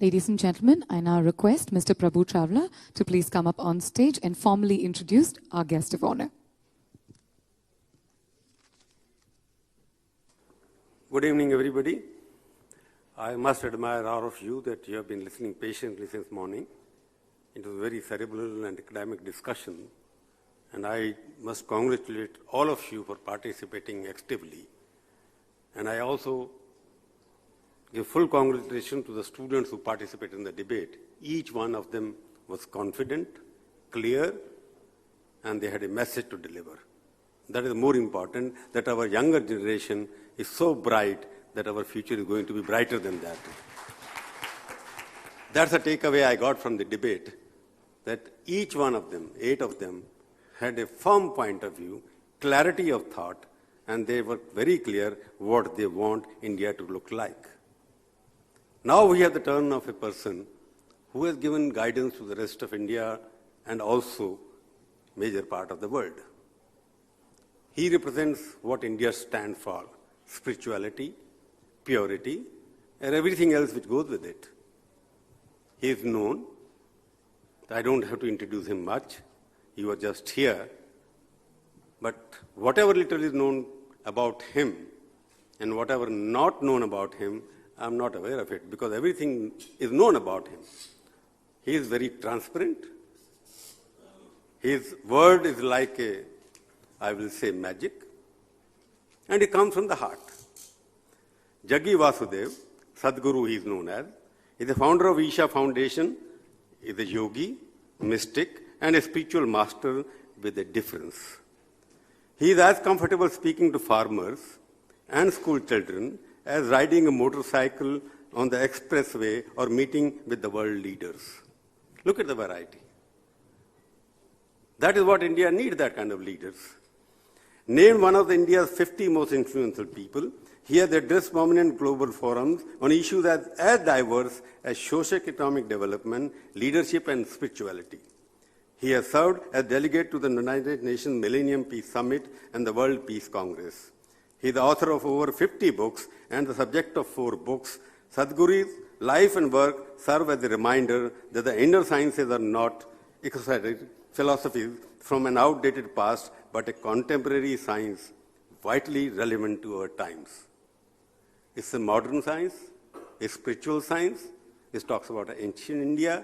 Ladies and gentlemen, I now request Mr. Prabhu Chawla to please come up on stage and formally introduce our guest of honor. Good evening, everybody. I must admire all of you that you have been listening patiently since morning. It was a very cerebral and academic discussion, and I must congratulate all of you for participating actively. And I also give full congratulations to the students who participated in the debate. Each one of them was confident, clear, and they had a message to deliver. That is more important, that our younger generation is so bright that our future is going to be brighter than that. That's a takeaway I got from the debate, that each one of them, 8 of them, had a firm point of view, clarity of thought, and they were very clear what they want India to look like. Now we have the turn of a person who has given guidance to the rest of India and also major part of the world. He represents what India stands for: spirituality, purity, and everything else which goes with it. He is known. I don't have to introduce him much. You are just here. But whatever little is known about him and whatever not known about him, I'm not aware of it, because everything is known about him. He is very transparent. His word is like I will say, magic. And it comes from the heart. Jaggi Vasudev, Sadhguru he is known as, is the founder of Isha Foundation, is a yogi, mystic, and a spiritual master with a difference. He is as comfortable speaking to farmers and school children as riding a motorcycle on the expressway or meeting with the world leaders. Look at the variety. That is what India needs, that kind of leaders. Named one of India's 50 most influential people, he has addressed prominent global forums on issues as diverse as socio-economic development, leadership, and spirituality. He has served as delegate to the United Nations Millennium Peace Summit and the World Peace Congress. He is the author of over 50 books and the subject of 4 books. Sadhguru's life and work serve as a reminder that the inner sciences are not exoteric philosophies from an outdated past, but a contemporary science vitally relevant to our times. It's a modern science, a spiritual science. It talks about ancient India.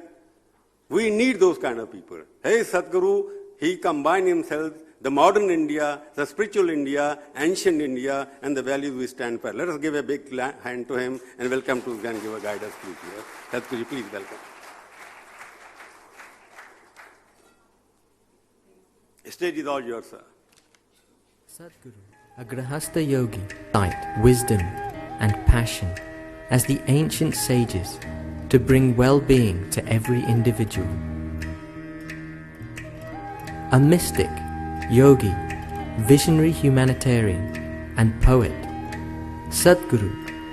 We need those kind of people. Hey, Sadhguru, he combined himself, the modern India, the spiritual India, ancient India, and the values we stand for. Let us give a big hand to him and welcome to and give a guidance, please. Sadhguru, please welcome. The stage is all yours, sir. Sadhguru, a Grahastha yogi, light, wisdom, and passion as the ancient sages to bring well-being to every individual. A mystic, yogi, visionary humanitarian, and poet, Sadhguru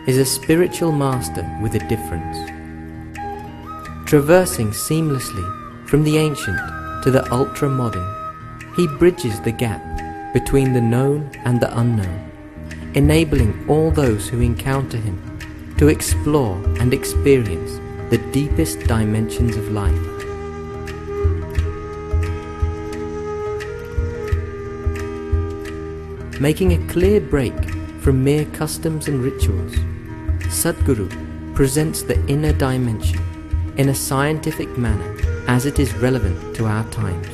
is a spiritual master with a difference. Traversing seamlessly from the ancient to the ultra-modern, he bridges the gap between the known and the unknown, enabling all those who encounter him to explore and experience the deepest dimensions of life. Making a clear break from mere customs and rituals, Sadhguru presents the inner dimension in a scientific manner as it is relevant to our times.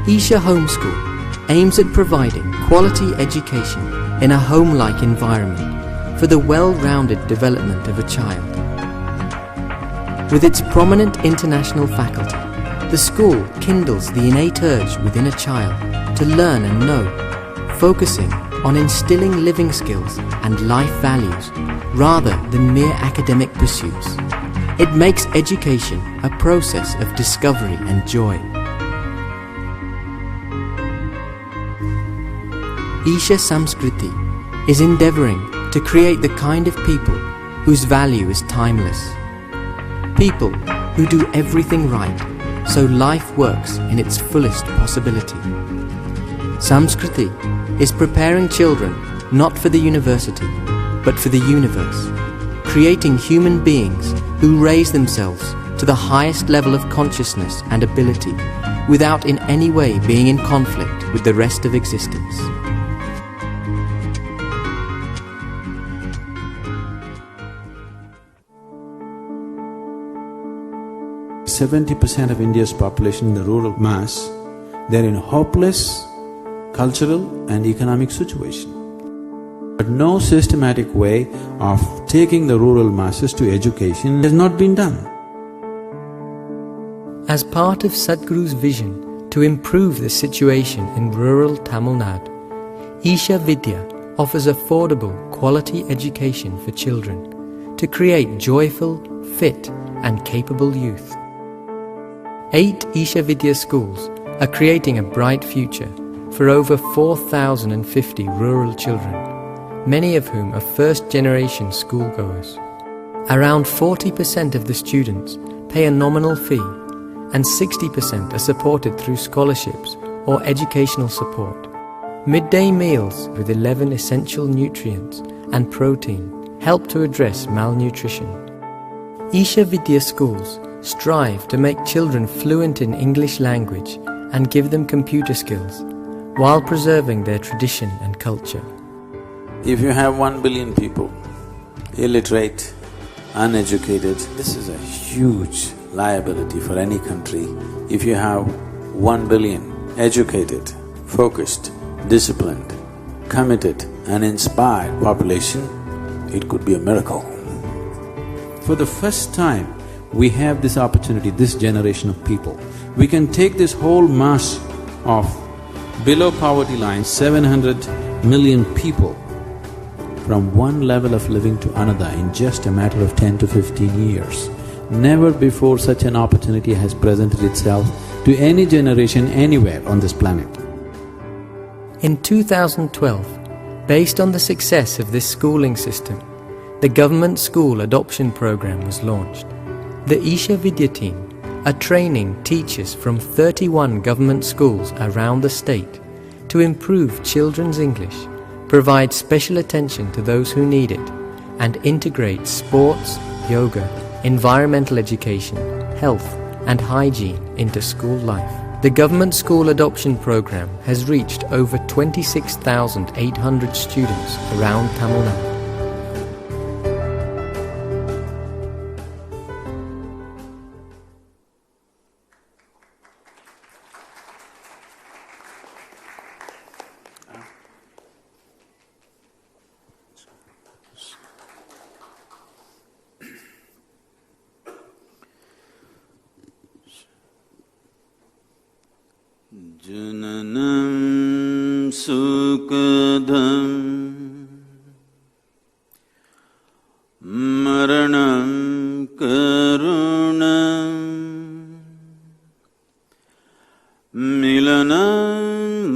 Isha Homeschool aims at providing quality education in a home-like environment for the well-rounded development of a child. With its prominent international faculty, the school kindles the innate urge within a child to learn and know, focusing on instilling living skills and life values rather than mere academic pursuits. It makes education a process of discovery and joy. Isha Samskriti is endeavouring to create the kind of people whose value is timeless. People who do everything right, so life works in its fullest possibility. Samskriti is preparing children not for the university, but for the universe, creating human beings who raise themselves to the highest level of consciousness and ability without in any way being in conflict with the rest of existence. %70% of India's population in the rural mass, they're in hopeless cultural and economic situation. But no systematic way of taking the rural masses to education has not been done. As part of Sadhguru's vision to improve the situation in rural Tamil Nadu, Isha Vidya offers affordable, quality education for children to create joyful, fit and capable youth. 8 Isha Vidya schools are creating a bright future for over 4,050 rural children, many of whom are first-generation schoolgoers. Around 40% of the students pay a nominal fee and 60% are supported through scholarships or educational support. Midday meals with 11 essential nutrients and protein help to address malnutrition. Isha Vidya schools strive to make children fluent in English language and give them computer skills while preserving their tradition and culture. If you have 1 billion people, illiterate, uneducated, this is a huge liability for any country. If you have 1 billion educated, focused, disciplined, committed and inspired population, it could be a miracle. For the first time, we have this opportunity, this generation of people. We can take this whole mass of below poverty line, 700 million people, from one level of living to another in just a matter of 10 to 15 years. Never before such an opportunity has presented itself to any generation anywhere on this planet. In 2012, based on the success of this schooling system, the government school adoption program was launched. The Isha Vidya team are training teachers from 31 government schools around the state to improve children's English, provide special attention to those who need it, and integrate sports, yoga, environmental education, health and hygiene into school life. The government school adoption program has reached over 26,800 students around Tamil Nadu. Jananam sukadham maranam karunam milanam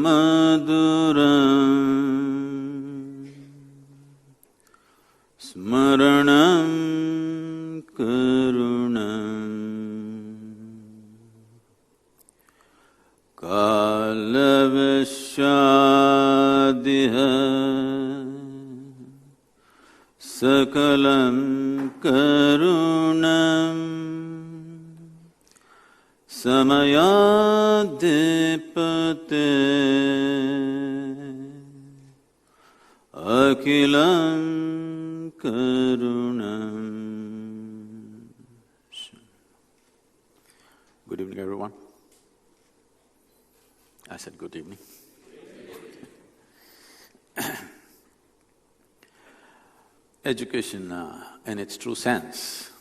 maduram smaranam karunam kalavashadiha sakalam karunam samayadipate akilam karunam. Good evening, everyone. I said good evening. Education in its true sense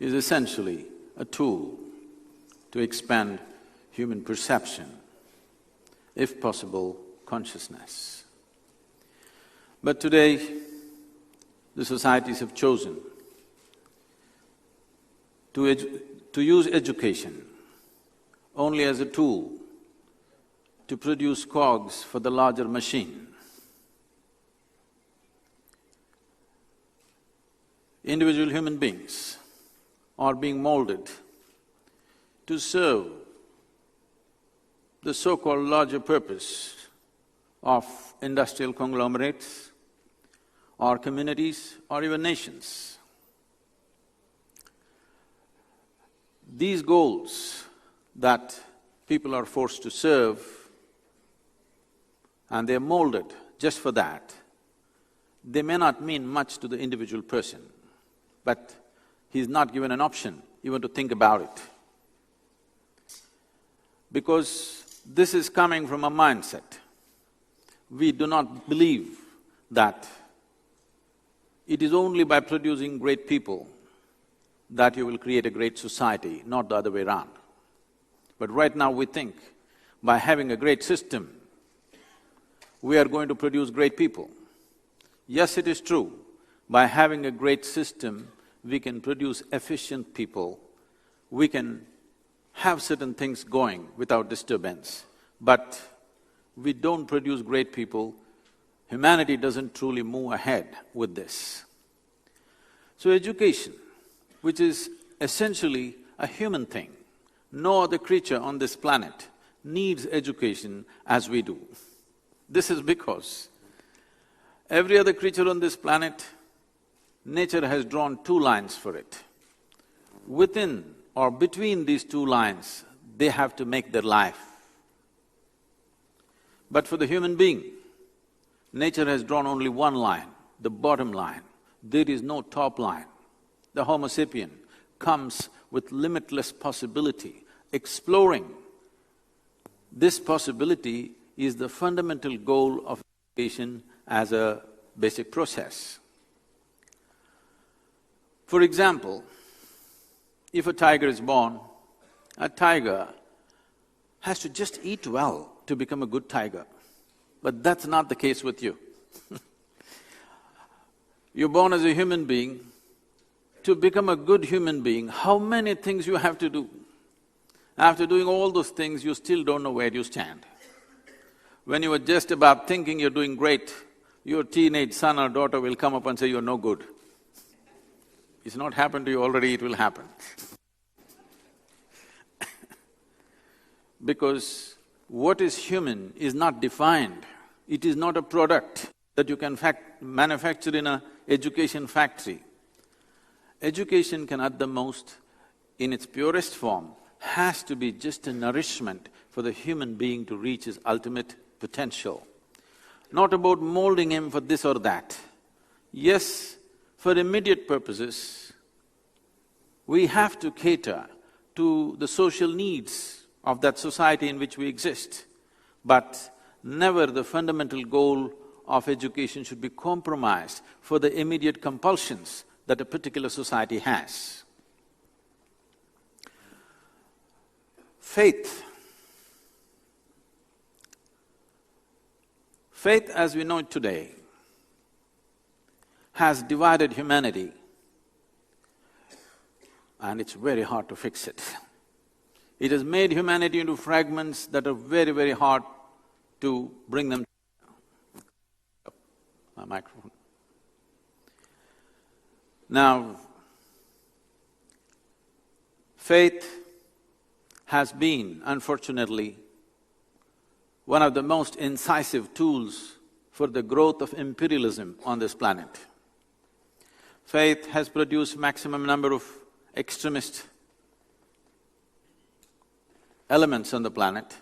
is essentially a tool to expand human perception, if possible, consciousness. But today, the societies have chosen to use education only as a tool to produce cogs for the larger machine. Individual human beings are being molded to serve the so-called larger purpose of industrial conglomerates or communities or even nations. These goals that people are forced to serve, and they're molded just for that, they may not mean much to the individual person, but he's not given an option even to think about it. Because this is coming from a mindset. We do not believe that it is only by producing great people that you will create a great society, not the other way around. But right now we think by having a great system, we are going to produce great people. Yes, it is true, by having a great system, we can produce efficient people, we can have certain things going without disturbance, but we don't produce great people, humanity doesn't truly move ahead with this. So education, which is essentially a human thing, no other creature on this planet needs education as we do. This is because every other creature on this planet, nature has drawn two lines for it. Within or between these two lines, they have to make their life. But for the human being, nature has drawn only one line, the bottom line. There is no top line. The Homo sapien comes with limitless possibility, exploring. This possibility is the fundamental goal of education as a basic process. For example, if a tiger is born, a tiger has to just eat well to become a good tiger. But that's not the case with you. You're born as a human being. To become a good human being, how many things you have to do? After doing all those things, you still don't know where you stand. When you are just about thinking you're doing great, your teenage son or daughter will come up and say, you're no good. It's not happened to you already, it will happen. Because what is human is not defined, it is not a product that you can manufacture in a education factory. Education can at the most, in its purest form, has to be just a nourishment for the human being to reach his ultimate potential. Not about molding him for this or that. Yes, for immediate purposes, we have to cater to the social needs of that society in which we exist, but never the fundamental goal of education should be compromised for the immediate compulsions that a particular society has. Faith. Faith as we know it today has divided humanity, and it's very hard to fix it. It has made humanity into fragments that are very, very hard to bring them… My microphone. Now, faith has been, unfortunately, one of the most incisive tools for the growth of imperialism on this planet. Faith has produced maximum number of extremist elements on the planet,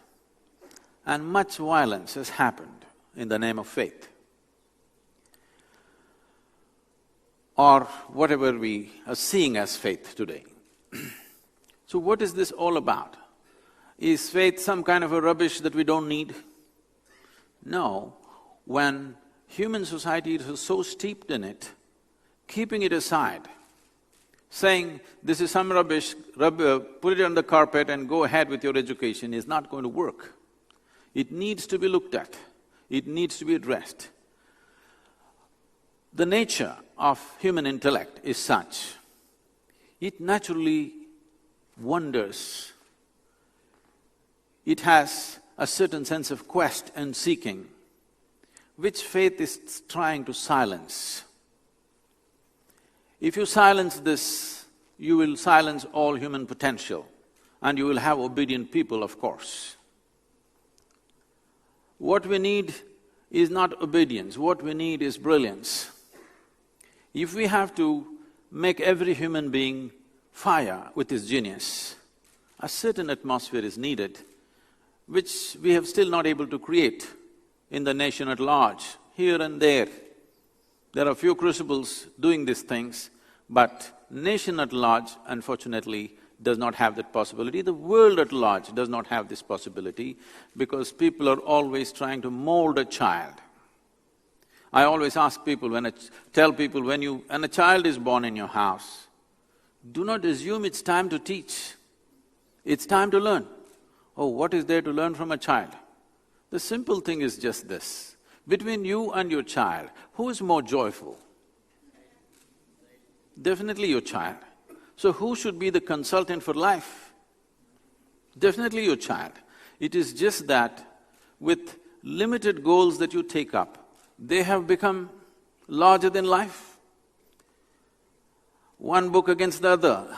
and much violence has happened in the name of faith. Or whatever we are seeing as faith today. So what is this all about? Is faith some kind of a rubbish that we don't need? No, when human society is so steeped in it, keeping it aside Saying, this is some rubbish, put it on the carpet and go ahead with your education is not going to work. It needs to be looked at, it needs to be addressed. The nature of human intellect is such, it naturally wonders. It has a certain sense of quest and seeking, which faith is trying to silence. If you silence this, you will silence all human potential, and you will have obedient people, of course. What we need is not obedience, what we need is brilliance. If we have to make every human being fire with his genius, a certain atmosphere is needed, which we have still not able to create in the nation at large. Here and there are a few crucibles doing these things, but nation at large, unfortunately, does not have that possibility. The world at large does not have this possibility because people are always trying to mold a child. I always ask people, tell people, when a child is born in your house, do not assume it's time to teach, it's time to learn. Oh, what is there to learn from a child? The simple thing is just this, between you and your child, who is more joyful? Definitely your child. So who should be the consultant for life? Definitely your child. It is just that with limited goals that you take up, they have become larger than life. One book against the other.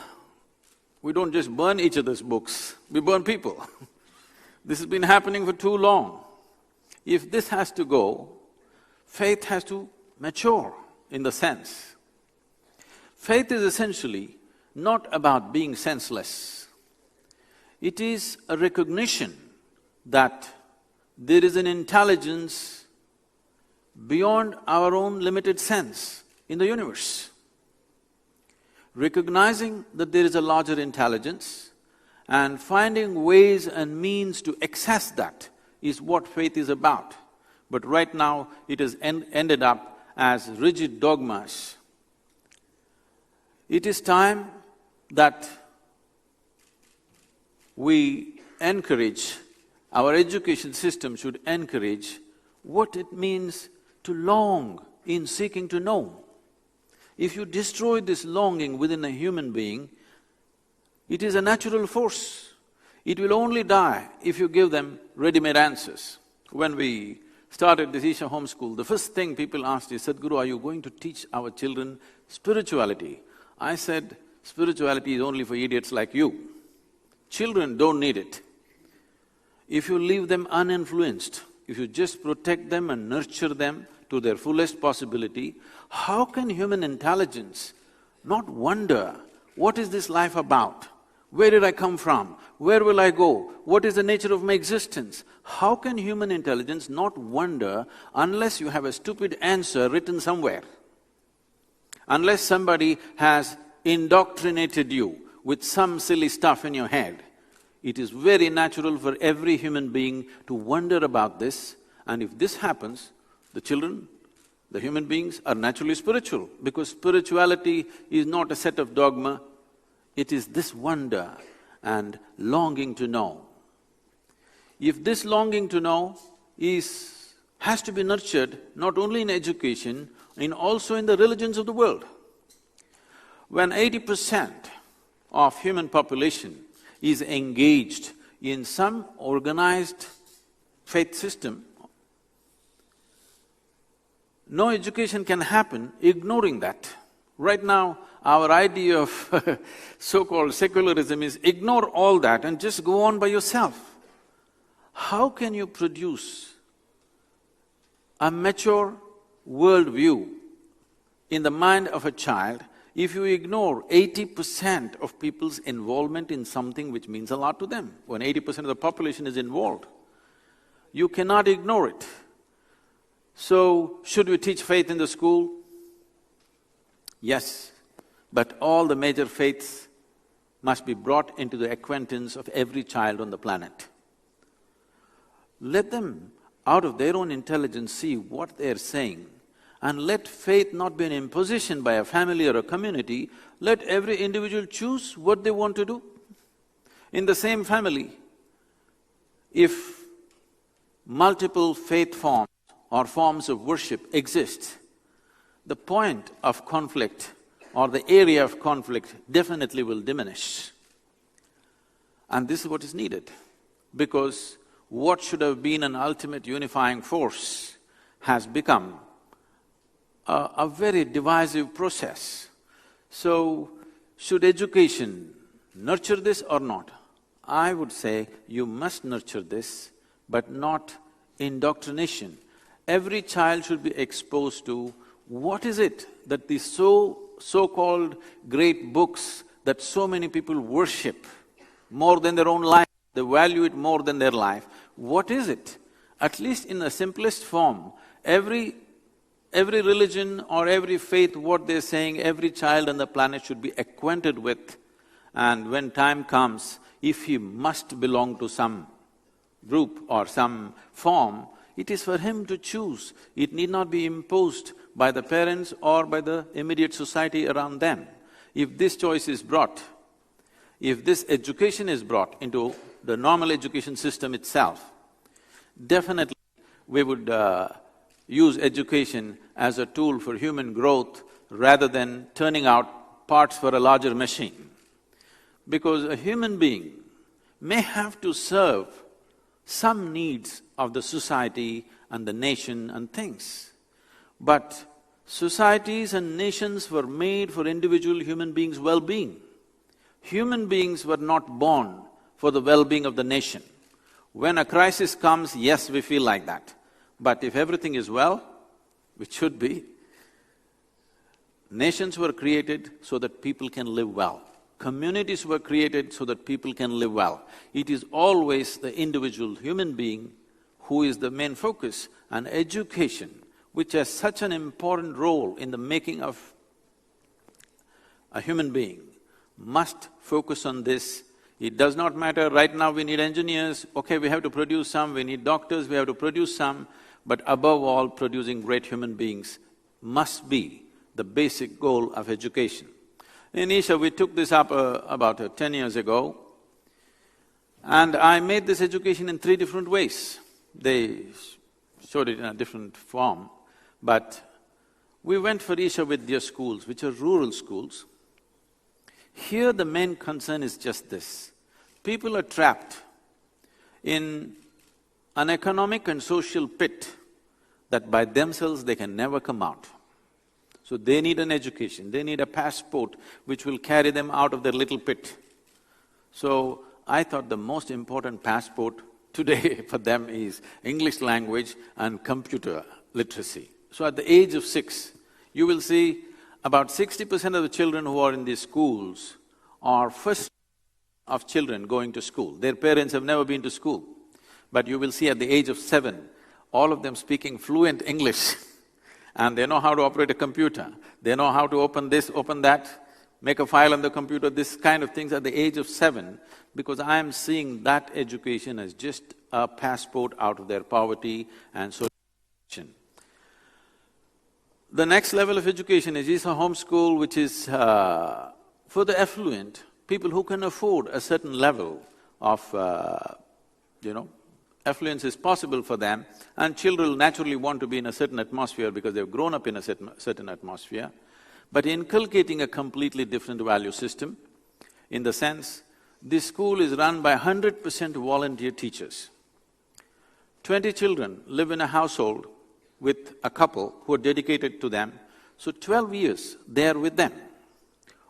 We don't just burn each other's books, we burn people. This has been happening for too long. If this has to go, faith has to mature in the sense. Faith is essentially not about being senseless. It is a recognition that there is an intelligence beyond our own limited sense in the universe. Recognizing that there is a larger intelligence and finding ways and means to access that is what faith is about. But right now, it has ended up as rigid dogmas. It is time that we encourage, our education system should encourage what it means to long in seeking to know. If you destroy this longing within a human being, it is a natural force. It will only die if you give them ready-made answers. When we started this Isha homeschool, the first thing people asked is, Sadhguru, are you going to teach our children spirituality? I said, spirituality is only for idiots like you. Children don't need it. If you leave them uninfluenced, if you just protect them and nurture them to their fullest possibility, how can human intelligence not wonder, what is this life about? Where did I come from? Where will I go? What is the nature of my existence? How can human intelligence not wonder unless you have a stupid answer written somewhere? Unless somebody has indoctrinated you with some silly stuff in your head, it is very natural for every human being to wonder about this, and if this happens, the children, the human beings are naturally spiritual, because spirituality is not a set of dogma, it is this wonder and longing to know. If this longing to know has to be nurtured not only in education, also in the religions of the world. When 80% of human population is engaged in some organized faith system, no education can happen ignoring that. Right now, our idea of so-called secularism is ignore all that and just go on by yourself. How can you produce a mature worldview in the mind of a child if you ignore 80% of people's involvement in something which means a lot to them? When 80% of the population is involved, you cannot ignore it. So, should we teach faith in the school? Yes, but all the major faiths must be brought into the acquaintance of every child on the planet. Let them, out of their own intelligence, see what they're saying And let faith not be an imposition by a family or a community, let every individual choose what they want to do. In the same family, if multiple faith forms or forms of worship exist, the point of conflict or the area of conflict definitely will diminish. And this is what is needed, because what should have been an ultimate unifying force has become a very divisive process. So, should education nurture this or not? I would say you must nurture this, but not indoctrination. Every child should be exposed to what is it that these so-called great books that so many people worship more than their own life, they value it more than their life. What is it? At least in the simplest form, every religion or every faith, what they're saying, every child on the planet should be acquainted with. And when time comes, if he must belong to some group or some form, it is for him to choose. It need not be imposed by the parents or by the immediate society around them. If this choice is brought, if this education is brought into the normal education system itself, definitely we would use education as a tool for human growth rather than turning out parts for a larger machine. Because a human being may have to serve some needs of the society and the nation and things. But societies and nations were made for individual human beings' well-being. Human beings were not born for the well-being of the nation. When a crisis comes, yes, we feel like that. But if everything is well, which should be, nations were created so that people can live well. Communities were created so that people can live well. It is always the individual human being who is the main focus, and education, which has such an important role in the making of a human being, must focus on this. It does not matter, right now we need engineers, okay, we have to produce some, we need doctors, we have to produce some, but above all, producing great human beings must be the basic goal of education. In Isha, we took this up about 10 years ago, and I made this education in 3 different ways. They showed it in a different form, but we went for Isha Vidya schools, which are rural schools. Here the main concern is just this: people are trapped in an economic and social pit that by themselves they can never come out. So they need an education, they need a passport which will carry them out of their little pit. So I thought the most important passport today for them is English language and computer literacy. So at the age of 6, you will see about 60% of the children who are in these schools are first of children going to school. Their parents have never been to school. But you will see at the age of 7, all of them speaking fluent English and they know how to operate a computer, they know how to open this, open that, make a file on the computer, this kind of things at the age of 7, because I am seeing that education as just a passport out of their poverty and social education. The next level of education is a homeschool, which is for the affluent, people who can afford a certain level of, affluence is possible for them, and children naturally want to be in a certain atmosphere because they've grown up in a certain atmosphere, but inculcating a completely different value system, in the sense, this school is run by 100% volunteer teachers. 20 children live in a household with a couple who are dedicated to them, so 12 years they are with them.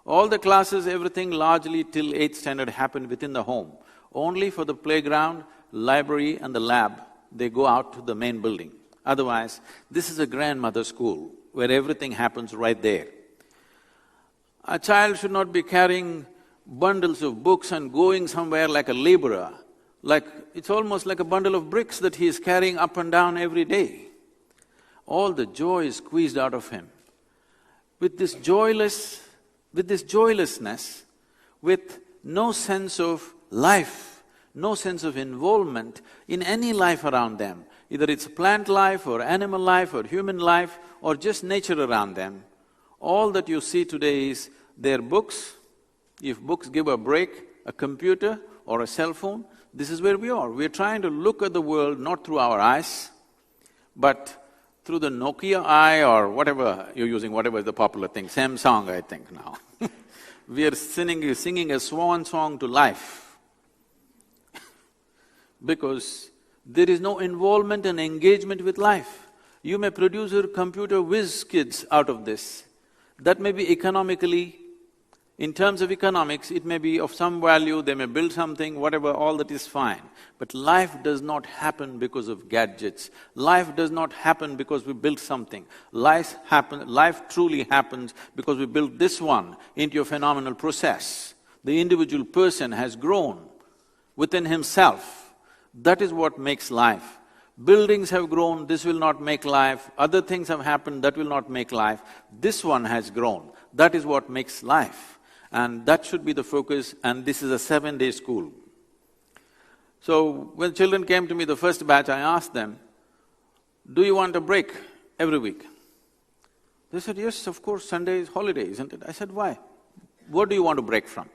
All the classes, everything largely till 8th standard happened within the home. Only for the playground, library and the lab, they go out to the main building. Otherwise, this is a grandmother school where everything happens right there. A child should not be carrying bundles of books and going somewhere like a laborer, like it's almost like a bundle of bricks that he is carrying up and down every day. All the joy is squeezed out of him. With this joylessness, with no sense of life, no sense of involvement in any life around them, either it's plant life or animal life or human life or just nature around them. All that you see today is their books. If books give a break, a computer or a cell phone, this is where we are. We're trying to look at the world not through our eyes, but through the Nokia eye or whatever you're using, whatever is the popular thing, Samsung I think now. We are singing a swan song to life because there is no involvement and engagement with life. You may produce your computer whiz kids out of this. That may be economically, in terms of economics, it may be of some value, they may build something, whatever, all that is fine. But life does not happen because of gadgets. Life does not happen because we built something. Life truly happens because we built this one into a phenomenal process. The individual person has grown within himself. That is what makes life. Buildings have grown, this will not make life. Other things have happened, that will not make life. This one has grown. That is what makes life. And that should be the focus, and this is a 7-day school. So, when children came to me, the first batch, I asked them, do you want a break every week? They said, yes, of course, Sunday is holiday, isn't it? I said, why? What do you want to break from?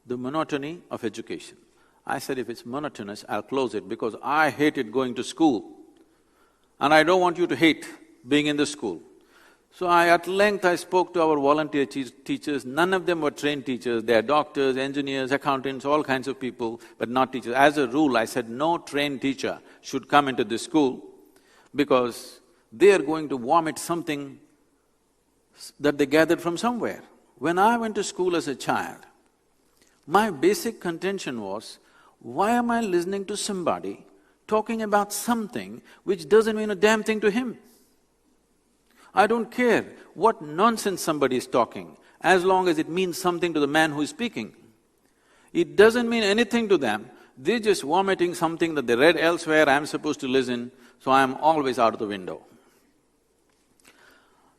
The monotony of education. I said, if it's monotonous, I'll close it because I hated going to school and I don't want you to hate being in the school. So at length I spoke to our volunteer teachers. None of them were trained teachers. They are doctors, engineers, accountants, all kinds of people, but not teachers. As a rule, I said no trained teacher should come into this school because they are going to vomit something that they gathered from somewhere. When I went to school as a child, my basic contention was, why am I listening to somebody talking about something which doesn't mean a damn thing to him? I don't care what nonsense somebody is talking, as long as it means something to the man who is speaking. It doesn't mean anything to them, they're just vomiting something that they read elsewhere, I'm supposed to listen, so I'm always out of the window.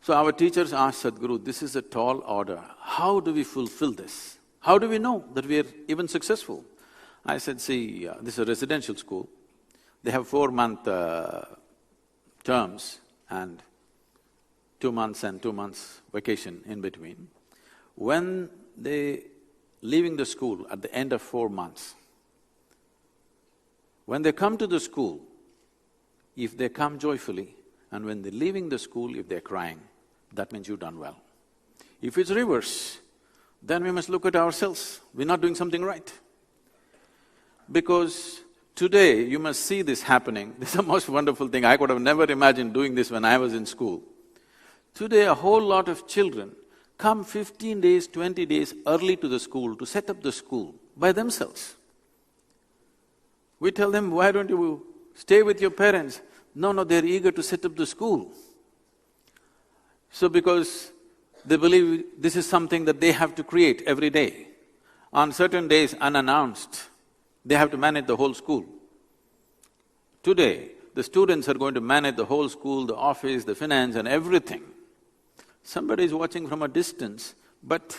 So our teachers asked Sadhguru, this is a tall order, how do we fulfill this? How do we know that we are even successful? I said, see, this is a residential school, they have 4-month terms and 2 months and 2 months vacation in between. When they leaving the school at the end of 4 months, when they come to the school, if they come joyfully, and when they're leaving the school, if they're crying, that means you've done well. If it's reverse, then we must look at ourselves, we're not doing something right. Because today, you must see this happening, this is the most wonderful thing, I could have never imagined doing this when I was in school. Today, a whole lot of children come 15 days, 20 days early to the school to set up the school by themselves. We tell them, why don't you stay with your parents? No, they're eager to set up the school. So because they believe this is something that they have to create every day. On certain days, unannounced, they have to manage the whole school. Today, the students are going to manage the whole school, the office, the finance and everything. Somebody is watching from a distance, but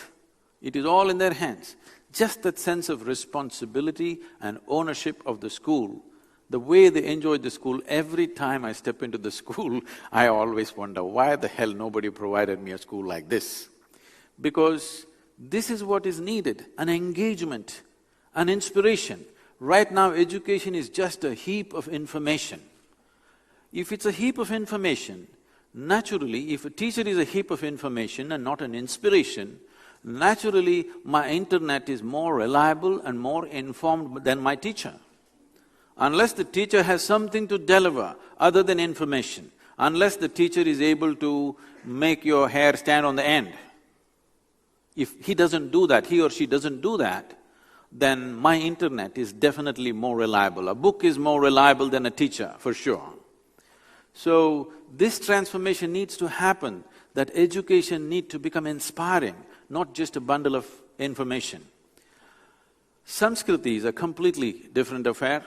it is all in their hands. Just that sense of responsibility and ownership of the school, the way they enjoy the school, every time I step into the school, I always wonder, why the hell nobody provided me a school like this? Because this is what is needed, an engagement, an inspiration. Right now, education is just a heap of information. If it's a heap of information, naturally, if a teacher is a heap of information and not an inspiration, naturally my internet is more reliable and more informed than my teacher. Unless the teacher has something to deliver other than information, unless the teacher is able to make your hair stand on the end, if he doesn't do that, he or she doesn't do that, then my internet is definitely more reliable. A book is more reliable than a teacher, for sure. So, this transformation needs to happen, that education needs to become inspiring, not just a bundle of information. Samskriti is a completely different affair.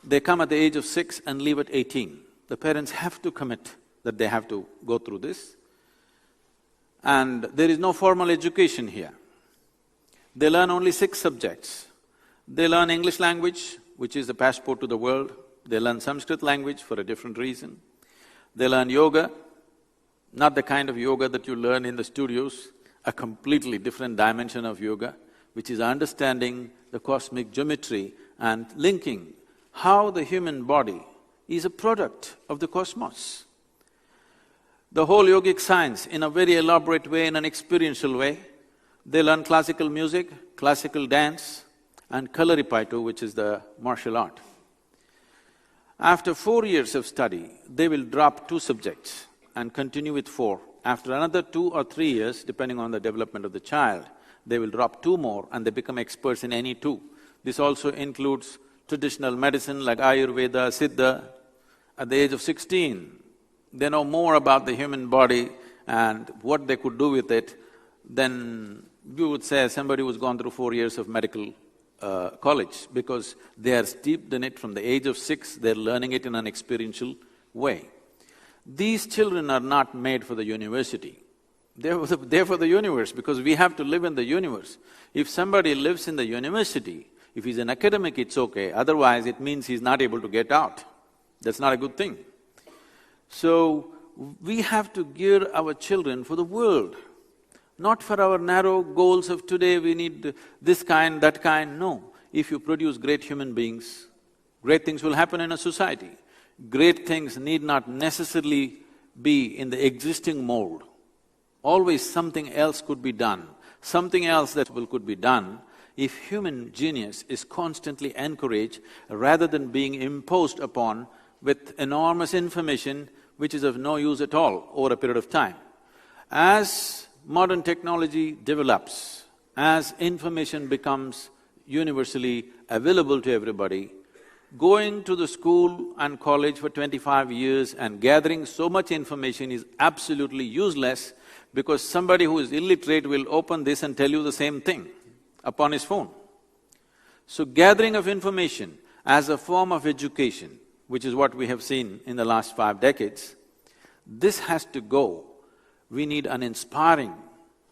They come at the age of 6 and leave at 18. The parents have to commit that they have to go through this. And there is no formal education here. They learn only 6 subjects. They learn English language, which is the passport to the world. They learn Sanskrit language for a different reason. They learn yoga, not the kind of yoga that you learn in the studios, a completely different dimension of yoga, which is understanding the cosmic geometry and linking how the human body is a product of the cosmos. The whole yogic science in a very elaborate way, in an experiential way. They learn classical music, classical dance, and Kalaripayattu, which is the martial art. After 4 years of study, they will drop 2 subjects and continue with 4. After another 2 or 3 years, depending on the development of the child, they will drop 2 more and they become experts in any 2. This also includes traditional medicine like Ayurveda, Siddha. At the age of 16, they know more about the human body and what they could do with it than you would say somebody who's gone through 4 years of medical college, because they are steeped in it from the age of 6, they're learning it in an experiential way. These children are not made for the university. They're for the universe, because we have to live in the universe. If somebody lives in the university, if he's an academic, it's okay, otherwise it means he's not able to get out. That's not a good thing. So, we have to gear our children for the world, not for our narrow goals of today, we need this kind, that kind, no. If you produce great human beings, great things will happen in a society. Great things need not necessarily be in the existing mold. Always something else could be done, something else that could be done if human genius is constantly encouraged rather than being imposed upon with enormous information which is of no use at all over a period of time. As modern technology develops, as information becomes universally available to everybody, going to the school and college for 25 years and gathering so much information is absolutely useless, because somebody who is illiterate will open this and tell you the same thing upon his phone. So gathering of information as a form of education, which is what we have seen in the last 5 decades, this has to go. We need an inspiring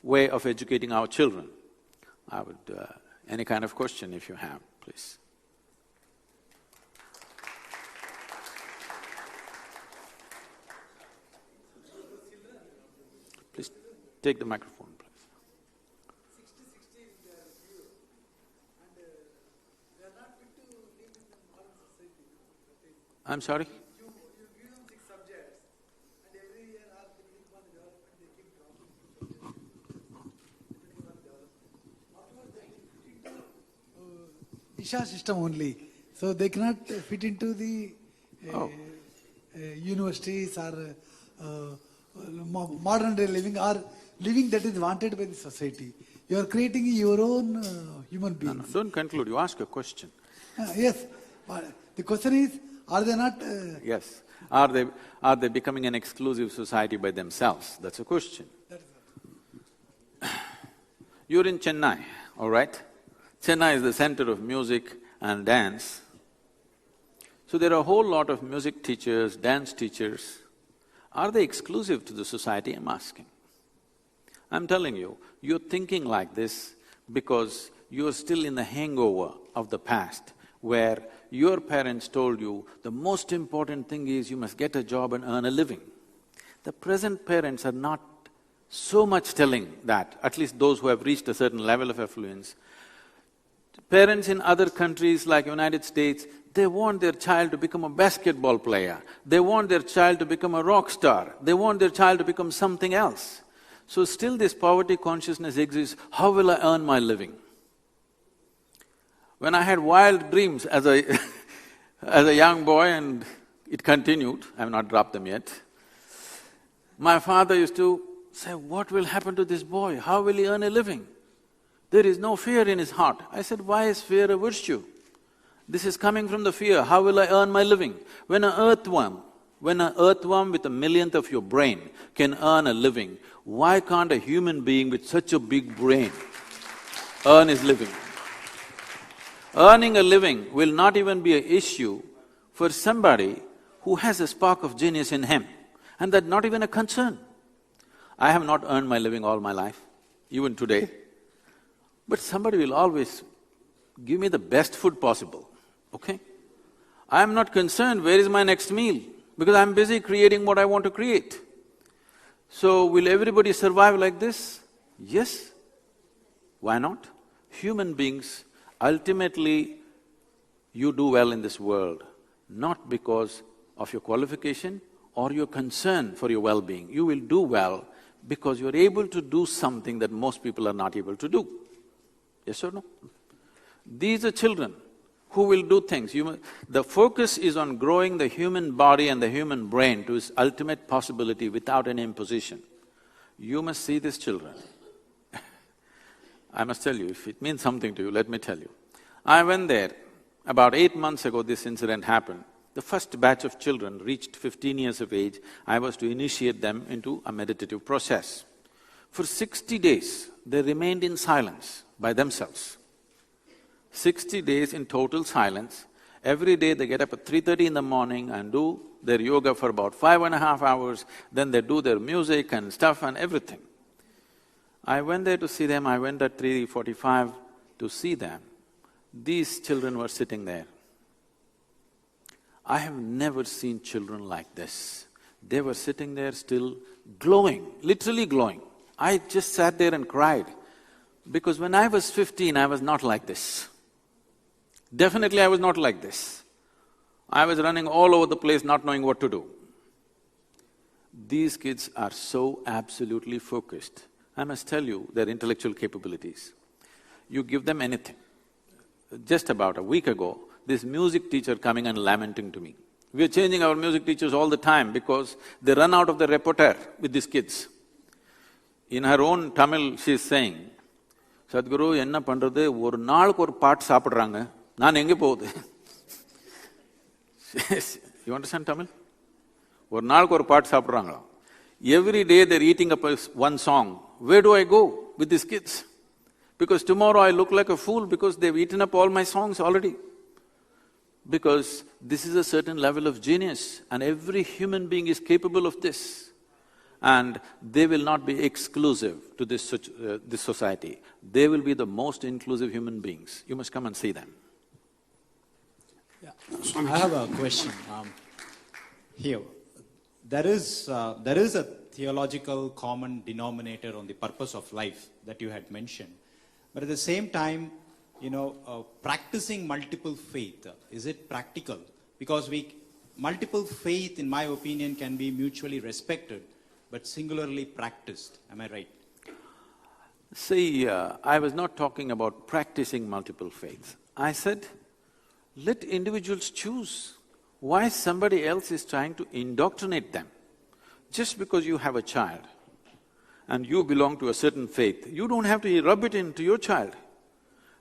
way of educating our children. I would… any kind of question if you have, please. Please take the microphone, please. I'm sorry? Isha system only, so they cannot fit into the universities or modern day living or living that is wanted by the society. You are creating your own human beings. No, don't conclude, you ask a question. Yes, the question is, are they not… Yes, are they becoming an exclusive society by themselves? That's a question. You're in Chennai, all right? Chennai is the center of music and dance. So there are a whole lot of music teachers, dance teachers. Are they exclusive to the society, I'm asking? I'm telling you, you're thinking like this because you're still in the hangover of the past, where your parents told you the most important thing is you must get a job and earn a living. The present parents are not so much telling that, at least those who have reached a certain level of affluence. Parents in other countries like United States, they want their child to become a basketball player, they want their child to become a rock star, they want their child to become something else. So still this poverty consciousness exists, how will I earn my living? When I had wild dreams as a as a young boy, and it continued, I have not dropped them yet, my father used to say, what will happen to this boy? How will he earn a living? There is no fear in his heart. I said, why is fear a virtue? This is coming from the fear, how will I earn my living? When an earthworm with a millionth of your brain can earn a living, why can't a human being with such a big brain earn his living? Earning a living will not even be an issue for somebody who has a spark of genius in him, and that's not even a concern. I have not earned my living all my life, even today. But somebody will always give me the best food possible, okay? I'm not concerned where is my next meal, because I'm busy creating what I want to create. So, will everybody survive like this? Yes. Why not? Human beings, ultimately, you do well in this world, not because of your qualification or your concern for your well-being. You will do well because you're able to do something that most people are not able to do. Yes or no? These are children who will do things. The focus is on growing the human body and the human brain to its ultimate possibility without any imposition. You must see these children. I must tell you, if it means something to you, let me tell you. I went there, about 8 months ago this incident happened. The first batch of children reached 15 years of age. I was to initiate them into a meditative process. For 60 days, they remained in silence by themselves. 60 days in total silence. Every day they get up at 3:30 in the morning and do their yoga for about 5.5 hours, then they do their music and stuff and everything. I went there to see them, I went at 3:45 to see them. These children were sitting there. I have never seen children like this. They were sitting there still glowing, literally glowing. I just sat there and cried, because when I was 15, I was not like this. Definitely I was not like this. I was running all over the place not knowing what to do. These kids are so absolutely focused. I must tell you, their intellectual capabilities. You give them anything. Just about a week ago, this music teacher coming and lamenting to me. We are changing our music teachers all the time because they run out of the repertoire with these kids. In her own Tamil, she is saying, "Sadhguru, enna pandrathu, oru naalukku oru paat saapidraanga, naan enge povodhu?" You understand Tamil? Oru naalukku oru paat saapidraanga. Every day they're eating up one song. Where do I go with these kids? Because tomorrow I look like a fool because they've eaten up all my songs already. Because this is a certain level of genius and every human being is capable of this. And they will not be exclusive to this society. They will be the most inclusive human beings. You must come and see them. Yeah. I have a question. Here, there is a theological common denominator on the purpose of life that you had mentioned. But at the same time, practicing multiple faith, is it practical? Because multiple faith, in my opinion, can be mutually respected, but singularly practiced. Am I right? See, I was not talking about practicing multiple faiths. I said, let individuals choose. Why somebody else is trying to indoctrinate them? Just because you have a child and you belong to a certain faith, you don't have to rub it into your child.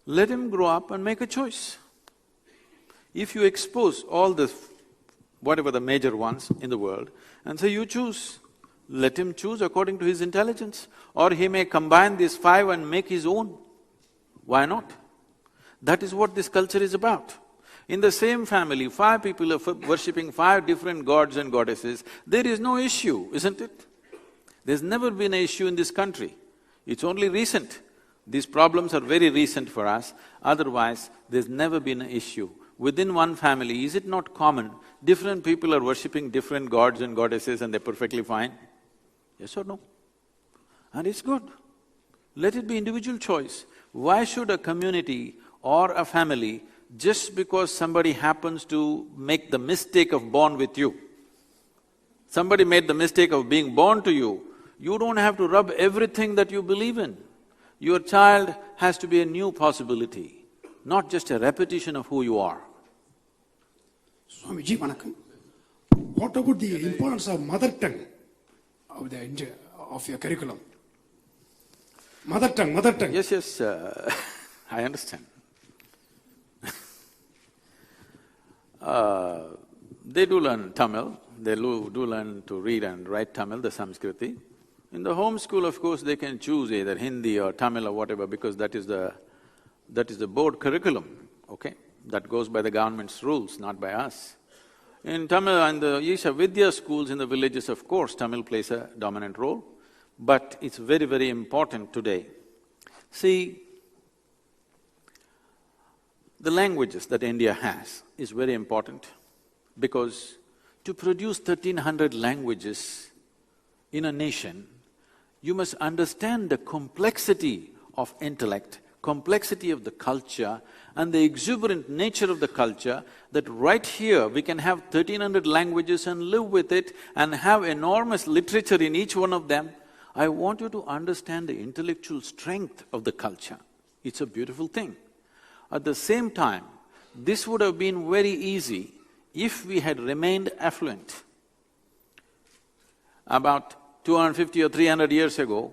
Let him grow up and make a choice. If you expose all the… whatever the major ones in the world and say, you choose, let him choose according to his intelligence. Or he may combine these five and make his own. Why not? That is what this culture is about. In the same family, 5 people are worshipping 5 different gods and goddesses, there is no issue, isn't it? There's never been an issue in this country. It's only recent. These problems are very recent for us, otherwise there's never been an issue. Within one family, is it not common? Different people are worshipping different gods and goddesses and they're perfectly fine. Yes or no? And it's good. Let it be individual choice. Why should a community or a family, just because somebody happens to make the mistake of born with you, somebody made the mistake of being born to you, you don't have to rub everything that you believe in. Your child has to be a new possibility, not just a repetition of who you are. Swamiji, vanakkam. What about the importance of mother tongue of your curriculum? Mother tongue. Yes, I understand. They do learn Tamil, they do learn to read and write Tamil, the Sanskriti. In the home school, of course, they can choose either Hindi or Tamil or whatever, because that is the board curriculum, okay? That goes by the government's rules, not by us. In Tamil and the Isha Vidya schools in the villages, of course, Tamil plays a dominant role, but it's very, very important today. See, The languages that India has is very important because to produce 1300 languages in a nation, you must understand the complexity of intellect, complexity of the culture and the exuberant nature of the culture, that right here we can have 1300 languages and live with it and have enormous literature in each one of them. I want you to understand the intellectual strength of the culture. It's a beautiful thing. At the same time, this would have been very easy if we had remained affluent. About 250 or 300 years ago,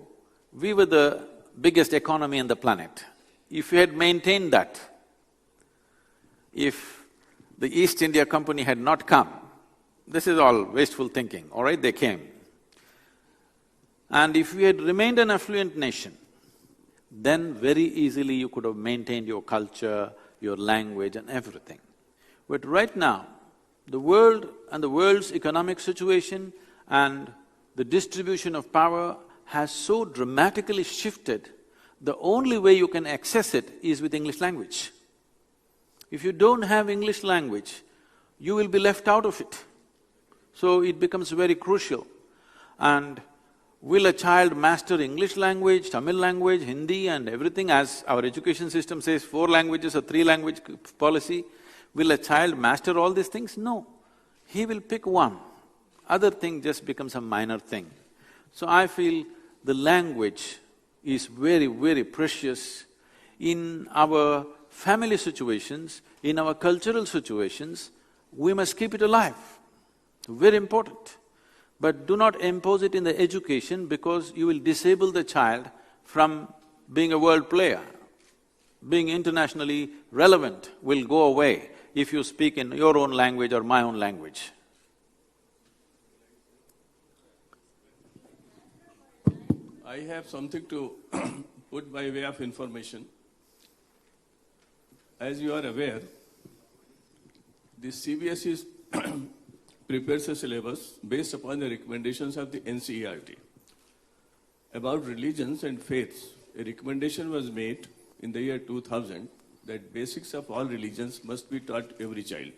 we were the biggest economy on the planet. If we had maintained that, if the East India Company had not come, this is all wasteful thinking, all right, they came. And if we had remained an affluent nation, then very easily you could have maintained your culture, your language and everything. But right now, the world and the world's economic situation and the distribution of power has so dramatically shifted, the only way you can access it is with English language. If you don't have English language, you will be left out of it. So it becomes very crucial. And will a child master English language, Tamil language, Hindi and everything, as our education system says, 4 languages or 3 language policy? Will a child master all these things? No. He will pick one. Other thing just becomes a minor thing. So I feel the language is very, very precious in our family situations, in our cultural situations. We must keep it alive, very important. But do not impose it in the education because you will disable the child from being a world player. Being internationally relevant will go away if you speak in your own language or my own language. I have something to put by way of information. As you are aware, the CBSE prepares a syllabus based upon the recommendations of the NCERT. About religions and faiths, a recommendation was made in the year 2000 that basics of all religions must be taught to every child.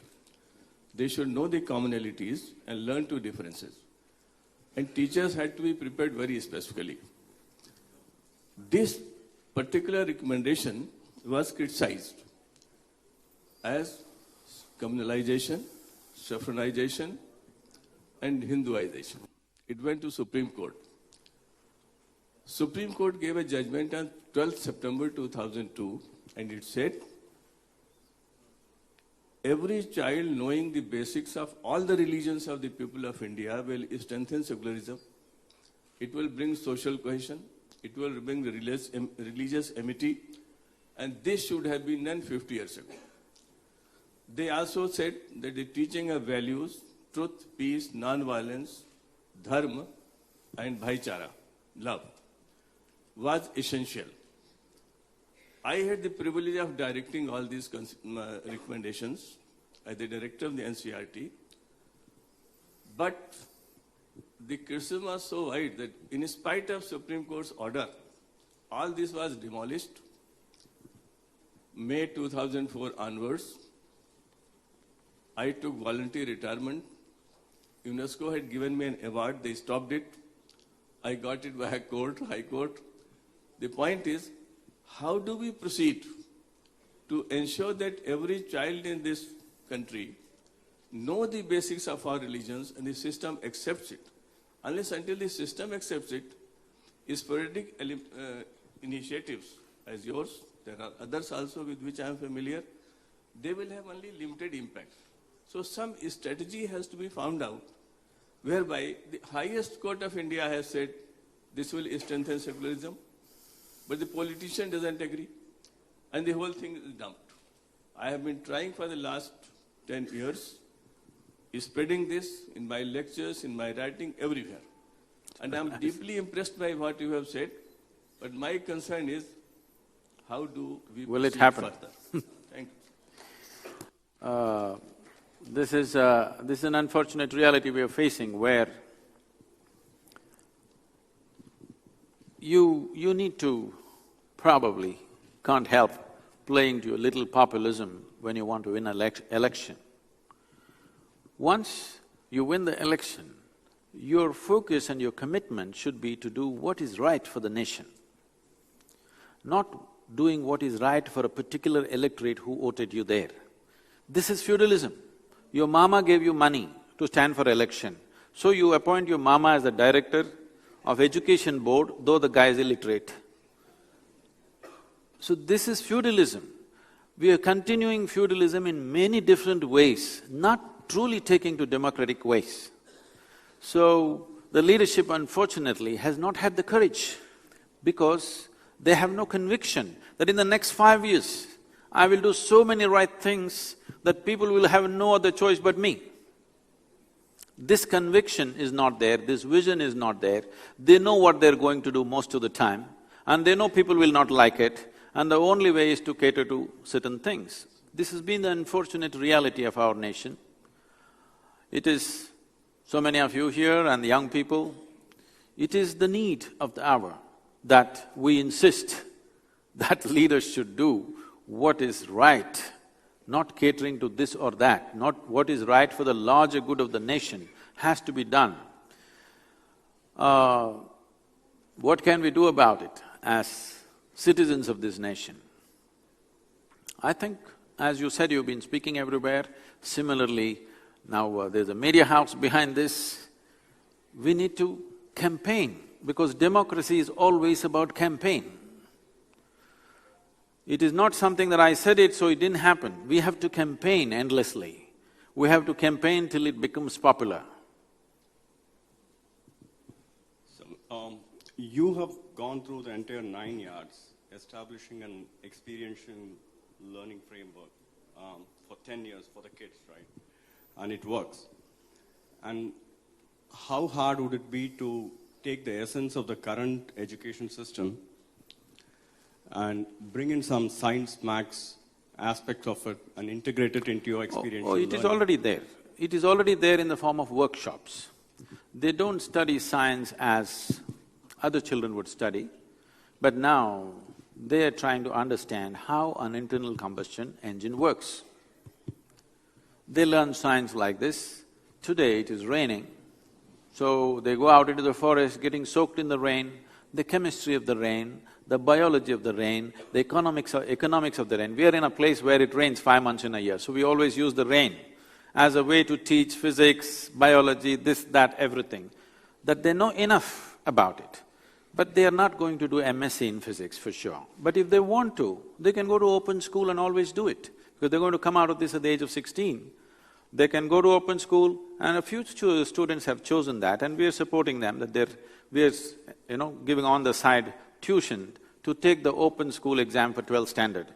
They should know the commonalities and learn two differences. And teachers had to be prepared very specifically. This particular recommendation was criticized as communalization, saffronization and Hinduization. It went to Supreme Court. Supreme Court gave a judgment on 12th September 2002 and it said, every child knowing the basics of all the religions of the people of India will strengthen secularism, it will bring social cohesion, it will bring the religious amity, and this should have been done 50 years ago. They also said that the teaching of values, truth, peace, non-violence, dharma and bhaichara, love, was essential. I had the privilege of directing all these recommendations as the director of the NCERT, but the criticism was so wide that in spite of Supreme Court's order, all this was demolished. May 2004 onwards, I took voluntary retirement. UNESCO had given me an award, they stopped it. I got it by court, High Court. The point is, how do we proceed to ensure that every child in this country know the basics of our religions and the system accepts it? Unless until the system accepts it, sporadic initiatives as yours, there are others also with which I am familiar, they will have only limited impact. So some strategy has to be found out whereby the highest court of India has said this will strengthen secularism, but the politician doesn't agree and the whole thing is dumped. I have been trying for the last 10 years, spreading this in my lectures, in my writing, everywhere. And I am deeply impressed by what you have said, but my concern is how do we proceed further? Thank you. This is an unfortunate reality we are facing where you need to probably, can't help, playing to a little populism when you want to win election. Once you win the election, your focus and your commitment should be to do what is right for the nation, not doing what is right for a particular electorate who voted you there. This is feudalism. Your mama gave you money to stand for election, so you appoint your mama as the director of education board, though the guy is illiterate. So this is feudalism. We are continuing feudalism in many different ways, not truly taking to democratic ways. So the leadership, unfortunately, has not had the courage because they have no conviction that in the next 5 years, I will do so many right things that people will have no other choice but me. This conviction is not there, this vision is not there. They know what they're going to do most of the time, and they know people will not like it, and the only way is to cater to certain things. This has been the unfortunate reality of our nation. It is, so many of you here and the young people, it is the need of the hour that we insist that leaders should do what is right, not catering to this or that, not what is right for the larger good of the nation has to be done. What can we do about it as citizens of this nation? I think, as you said, you've been speaking everywhere. Similarly, now there's a media house behind this. We need to campaign, because democracy is always about campaign. It is not something that I said it, so it didn't happen. We have to campaign endlessly. We have to campaign till it becomes popular. So, you have gone through the entire 9 yards, establishing an experiential learning framework for 10 years for the kids, right? And it works. And how hard would it be to take the essence of the current education system and bring in some science, maths aspects of it and integrate it into your experiential learning? It is already there. It is already there in the form of workshops. They don't study science as other children would study, but now they are trying to understand how an internal combustion engine works. They learn science like this. Today it is raining, so they go out into the forest getting soaked in the rain, the chemistry of the rain, the biology of the rain, the economics of the rain. We are in a place where it rains 5 months in a year, so we always use the rain as a way to teach physics, biology, this, that, everything. That they know enough about it, but they are not going to do MSc in physics for sure. But if they want to, they can go to open school and always do it, because they're going to come out of this at the age of 16. They can go to open school, and a few students have chosen that, and we are supporting them, that we're giving on the side tuition to take the open school exam for 12th standard.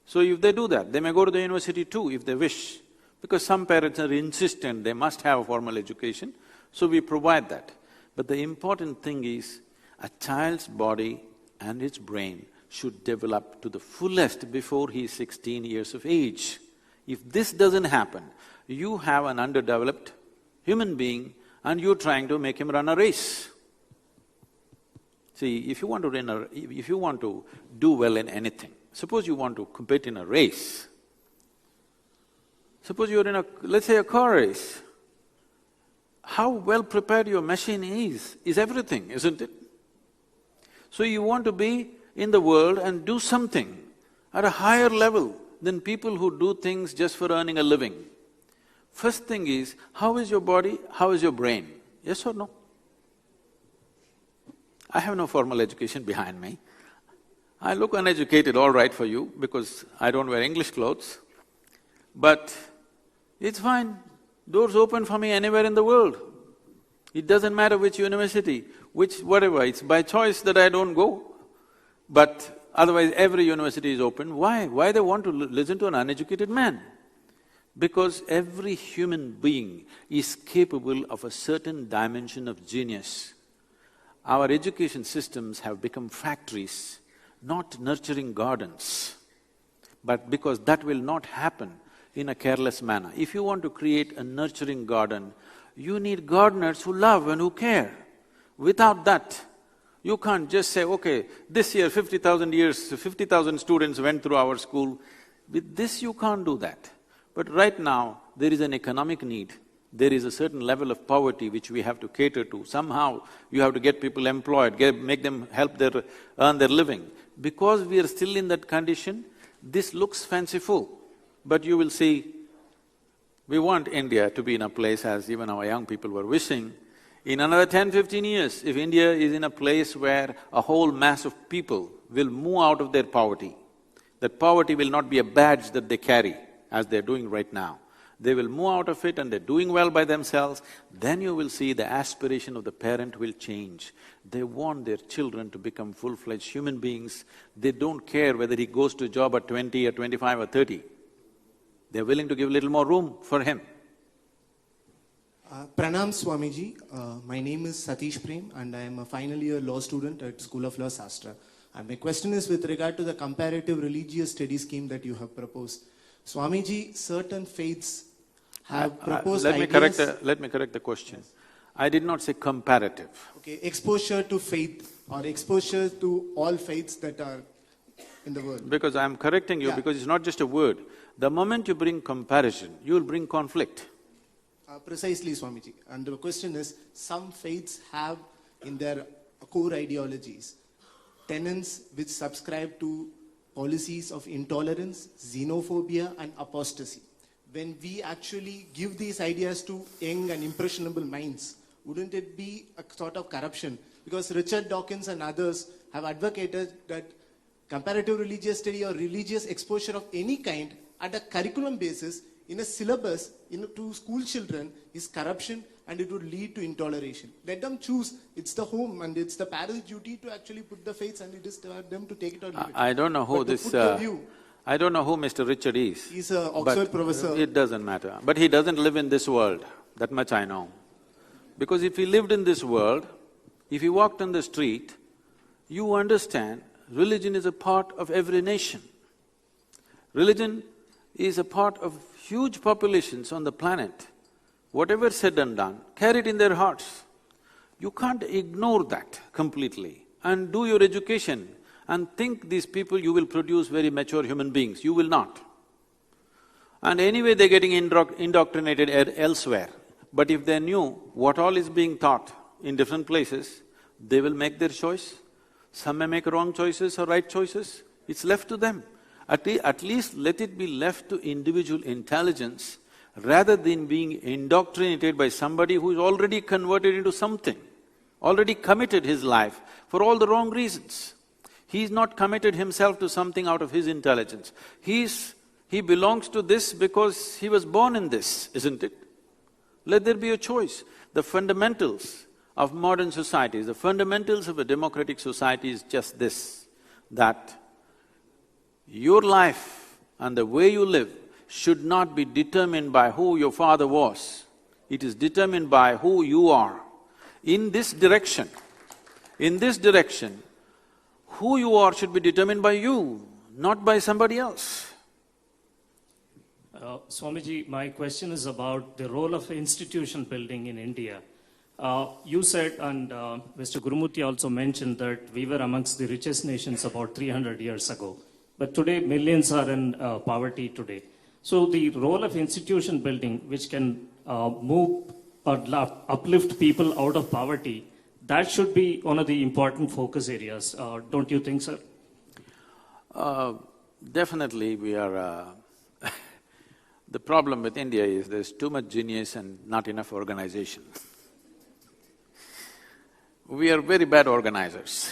So if they do that, they may go to the university too if they wish, because some parents are insistent they must have a formal education, so we provide that. But the important thing is, a child's body and its brain should develop to the fullest before he is 16 years of age. If this doesn't happen, you have an underdeveloped human being and you're trying to make him run a race. See, if you want to do well in anything, suppose you want to compete in a race, suppose you're in let's say a car race, how well prepared your machine is everything, isn't it? So you want to be in the world and do something at a higher level than people who do things just for earning a living. First thing is, how is your body, how is your brain? Yes or no? I have no formal education behind me. I look uneducated, all right for you, because I don't wear English clothes. But it's fine, doors open for me anywhere in the world. It doesn't matter which university, whatever, it's by choice that I don't go. But otherwise every university is open. Why? Why they want to listen to an uneducated man? Because every human being is capable of a certain dimension of genius. Our education systems have become factories, not nurturing gardens. But because that will not happen in a careless manner. If you want to create a nurturing garden, you need gardeners who love and who care. Without that, You can't just say, okay, this year 50,000 students went through our school. With this you can't do that. But right now, there is an economic need. There is a certain level of poverty which we have to cater to. Somehow, you have to get people employed, make them earn their living. Because we are still in that condition, this looks fanciful. But you will see, we want India to be in a place, as even our young people were wishing, in another 10-15 years, if India is in a place where a whole mass of people will move out of their poverty, that poverty will not be a badge that they carry, as they're doing right now. They will move out of it and they're doing well by themselves, then you will see the aspiration of the parent will change. They want their children to become full-fledged human beings. They don't care whether he goes to a job at 20 or 25 or 30. They're willing to give a little more room for him. Pranam Swamiji, my name is Satish Prem and I am a final year law student at School of Law, Sastra. And my question is with regard to the comparative religious study scheme that you have proposed. Swamiji, certain faiths have proposed Let me correct the question. Yes. I did not say comparative. Okay, exposure to faith or exposure to all faiths that are in the world. Because I am correcting you, because it's not just a word. The moment you bring comparison, you will bring conflict. Precisely, Swamiji. And the question is, some faiths have in their core ideologies tenets which subscribe to policies of intolerance, xenophobia and apostasy. When we actually give these ideas to young and impressionable minds, wouldn't it be a sort of corruption? Because Richard Dawkins and others have advocated that comparative religious study or religious exposure of any kind at a curriculum basis in a syllabus to school children is corruption and it would lead to intoleration. Let them choose. It's the home and it's the parents' duty to actually put the faiths and it is them to take it or leave it. I don't know who I don't know who Mr. Richard is. He's an Oxford professor. It doesn't matter. But he doesn't live in this world, that much I know. Because if he lived in this world, if he walked on the street, you understand religion is a part of every nation. Religion is a part of huge populations on the planet. Whatever said and done, carry it in their hearts. You can't ignore that completely and do your education and think these people you will produce very mature human beings. You will not. And anyway they're getting indoctrinated elsewhere. But if they knew what all is being taught in different places, they will make their choice. Some may make wrong choices or right choices. It's left to them. At least let it be left to individual intelligence rather than being indoctrinated by somebody who is already converted into something, already committed his life for all the wrong reasons. He's not committed himself to something out of his intelligence. He belongs to this because he was born in this, isn't it? Let there be a choice. The fundamentals of modern societies, the fundamentals of a democratic society is just this, that your life and the way you live should not be determined by who your father was. It is determined by who you are. In this direction, who you are should be determined by you, not by somebody else. Swamiji, my question is about the role of institution building in India. You said, and Mr. Gurumurthy also mentioned, that we were amongst the richest nations about 300 years ago. But today, millions are in poverty today. So the role of institution building, which can move or uplift people out of poverty, that should be one of the important focus areas. Don't you think, sir? Definitely we are… The problem with India is there's too much genius and not enough organization. We are very bad organizers.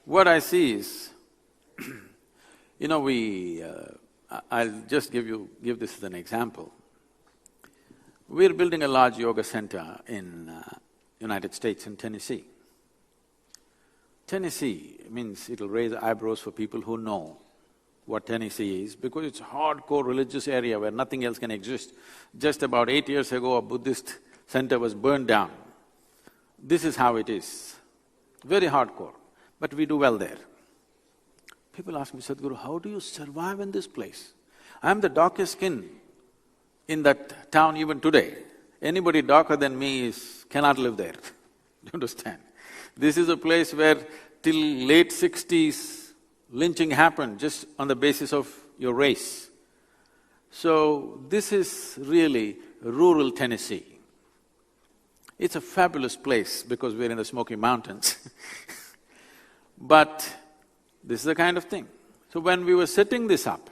What I see is, I'll just give this as an example. We're building a large yoga center in United States, in Tennessee. Tennessee means it'll raise eyebrows for people who know what Tennessee is, because it's a hardcore religious area where nothing else can exist. Just about 8 years ago, a Buddhist center was burned down. This is how it is. Very hardcore, but we do well there. People ask me, Sadhguru, how do you survive in this place? I'm the darkest skin in that town even today. Anybody darker than me cannot live there. Do you understand? This is a place where till late 60s, lynching happened just on the basis of your race. So this is really rural Tennessee. It's a fabulous place because we're in the Smoky Mountains but this is the kind of thing. So when we were setting this up,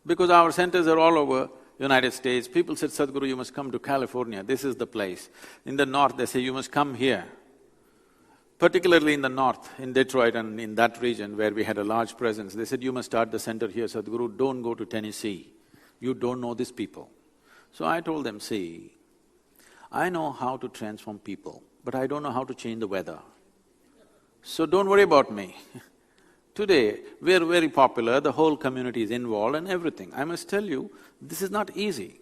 because our centers are all over United States, people said, Sadhguru, you must come to California, this is the place. In the north, they say, you must come here. Particularly in the north, in Detroit and in that region where we had a large presence, they said, you must start the center here, Sadhguru, don't go to Tennessee. You don't know these people. So I told them, see, I know how to transform people, but I don't know how to change the weather. So don't worry about me. Today, we're very popular, the whole community is involved and everything. I must tell you, this is not easy.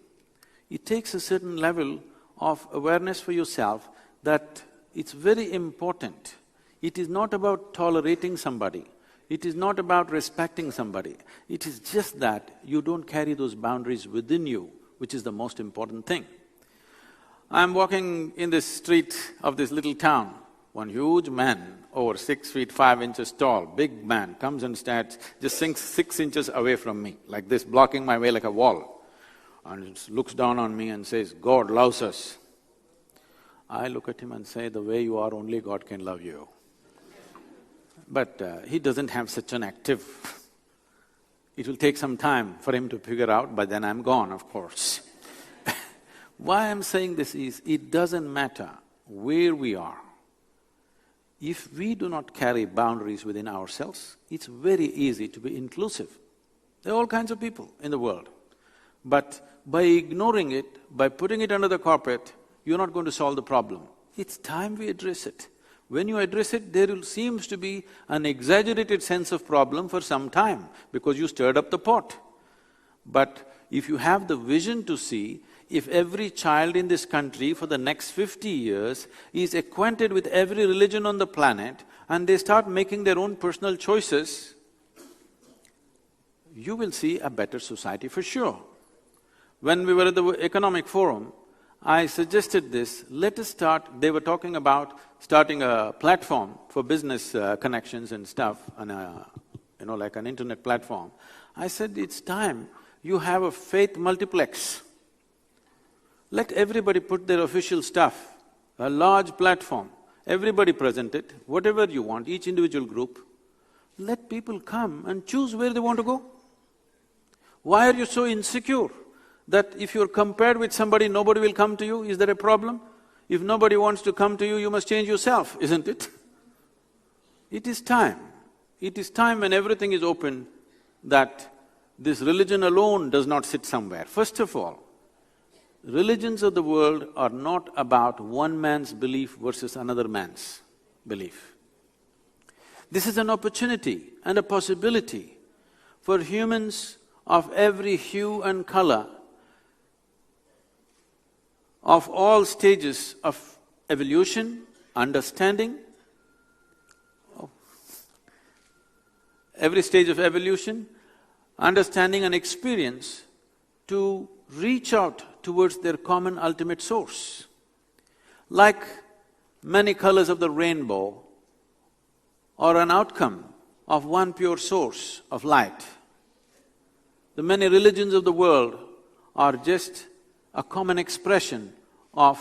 It takes a certain level of awareness for yourself that it's very important. It is not about tolerating somebody, it is not about respecting somebody. It is just that you don't carry those boundaries within you, which is the most important thing. I'm walking in this street of this little town. One huge man, over 6 feet 5 inches tall, big man, comes and stands just 6 inches away from me, like this, blocking my way like a wall, and looks down on me and says, God loves us. I look at him and say, the way you are, only God can love you. But he doesn't have such an active… It will take some time for him to figure out, but then I'm gone, of course. Why I'm saying this is, it doesn't matter where we are. If we do not carry boundaries within ourselves, it's very easy to be inclusive. There are all kinds of people in the world. But by ignoring it, by putting it under the carpet, you're not going to solve the problem. It's time we address it. When you address it, there seems to be an exaggerated sense of problem for some time because you stirred up the pot. But if you have the vision to see, if every child in this country for the next 50 years is acquainted with every religion on the planet and they start making their own personal choices, you will see a better society for sure. When we were at the Economic Forum, I suggested this, let us start… They were talking about starting a platform for business connections and stuff, on a, like an internet platform. I said, it's time you have a faith multiplex. Let everybody put their official stuff, a large platform, everybody present it, whatever you want, each individual group. Let people come and choose where they want to go. Why are you so insecure that if you're compared with somebody, nobody will come to you? Is there a problem? If nobody wants to come to you, you must change yourself, isn't it? It is time when everything is open that this religion alone does not sit somewhere. First of all, religions of the world are not about one man's belief versus another man's belief. This is an opportunity and a possibility for humans of every hue and color, of all stages of evolution, understanding, every stage of evolution, understanding and experience, to reach out towards their common ultimate source. Like many colors of the rainbow are an outcome of one pure source of light. The many religions of the world are just a common expression of…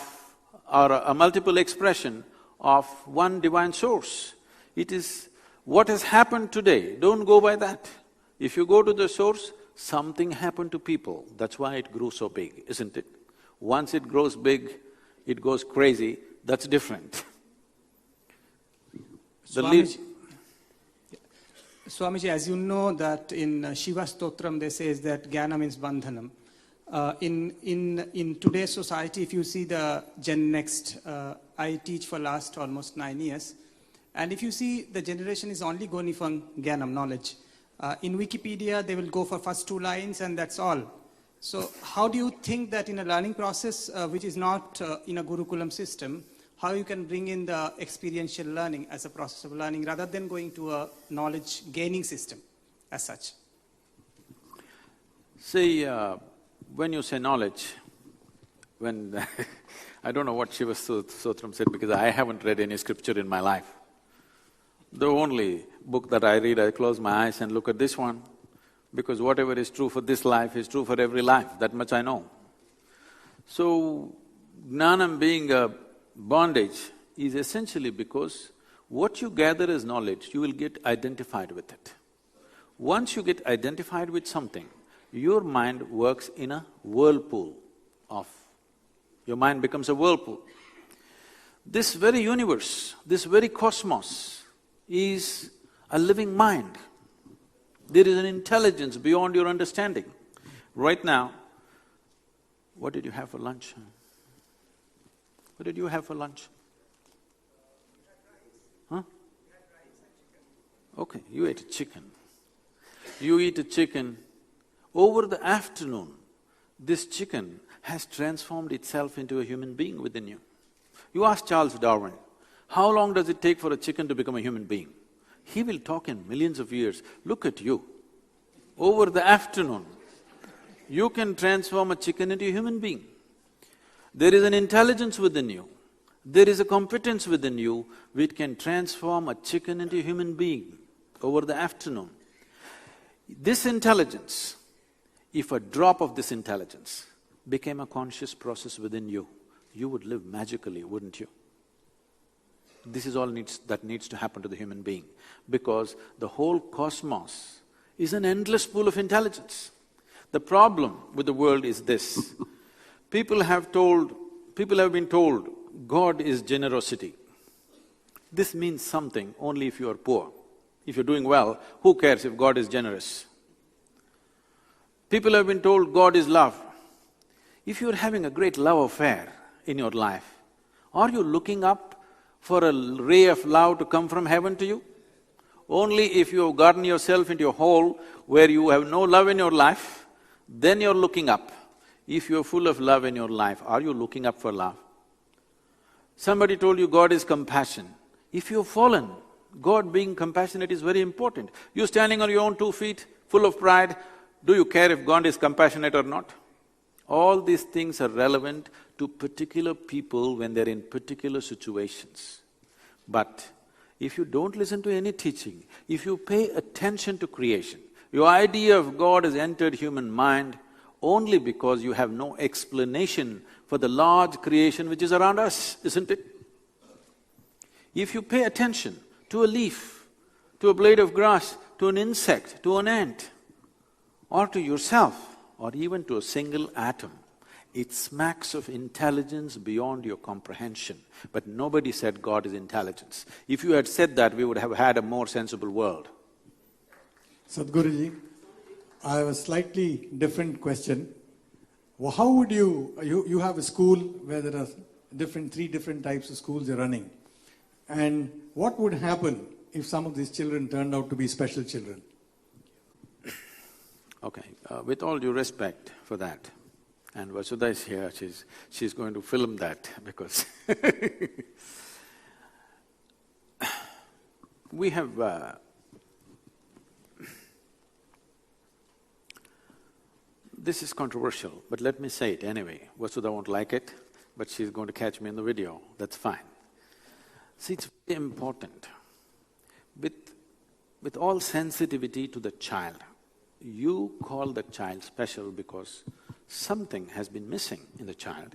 or a multiple expression of one divine source. It is what has happened today, don't go by that. If you go to the source, something happened to people, that's why it grew so big, isn't it? Once it grows big, it goes crazy, that's different. Swamiji, as you know that in Shiva Stotram they says that Jnana means bandhanam. In today's society, if you see the Gen Next, I teach for last almost 9 years, and if you see the generation is only going for Jnanam, knowledge. In Wikipedia, they will go for first 2 lines and that's all. So how do you think that in a learning process, which is not in a Gurukulam system, how you can bring in the experiential learning as a process of learning rather than going to a knowledge gaining system as such? See, when you say knowledge, when I don't know what Shiva Sutram said because I haven't read any scripture in my life. The only book that I read, I close my eyes and look at this one, because whatever is true for this life is true for every life, that much I know. So, jnanam being a bondage is essentially because what you gather as knowledge, you will get identified with it. Once you get identified with something, your mind works in a whirlpool of… your mind becomes a whirlpool. This very universe, this very cosmos is a living mind. There is an intelligence beyond your understanding. Right now, what did you have for lunch? What did you have for lunch? Huh? Okay, you ate a chicken. You eat a chicken. Over the afternoon, this chicken has transformed itself into a human being within you. You ask Charles Darwin, how long does it take for a chicken to become a human being? He will talk in millions of years. Look at you. Over the afternoon, you can transform a chicken into a human being. There is an intelligence within you, there is a competence within you which can transform a chicken into a human being over the afternoon. This intelligence, if a drop of this intelligence became a conscious process within you, you would live magically, wouldn't you? This is all that needs to happen to the human being, because the whole cosmos is an endless pool of intelligence. The problem with the world is this: people have been told God is generosity. This means something only if you are poor. If you're doing well, who cares if God is generous? People have been told God is love. If you're having a great love affair in your life, are you looking up for a ray of love to come from heaven to you? Only if you have gotten yourself into a hole where you have no love in your life, then you're looking up. If you're full of love in your life, are you looking up for love? Somebody told you God is compassion. If you've fallen, God being compassionate is very important. You're standing on your own 2 feet, full of pride, do you care if God is compassionate or not? All these things are relevant to particular people when they're in particular situations. But if you don't listen to any teaching, if you pay attention to creation, your idea of God has entered human mind only because you have no explanation for the large creation which is around us, isn't it? If you pay attention to a leaf, to a blade of grass, to an insect, to an ant, or to yourself, or even to a single atom, it smacks of intelligence beyond your comprehension. But nobody said God is intelligence. If you had said that, we would have had a more sensible world. Sadhguruji, I have a slightly different question. Well, how would you have a school where there are three different types of schools you're running. And what would happen if some of these children turned out to be special children? Okay, with all due respect for that, and Vasudha is here, she's going to film that because we have… this is controversial, but let me say it anyway. Vasudha won't like it, but she's going to catch me in the video, that's fine. See, it's very important. With all sensitivity to the child, you call the child special because something has been missing in the child.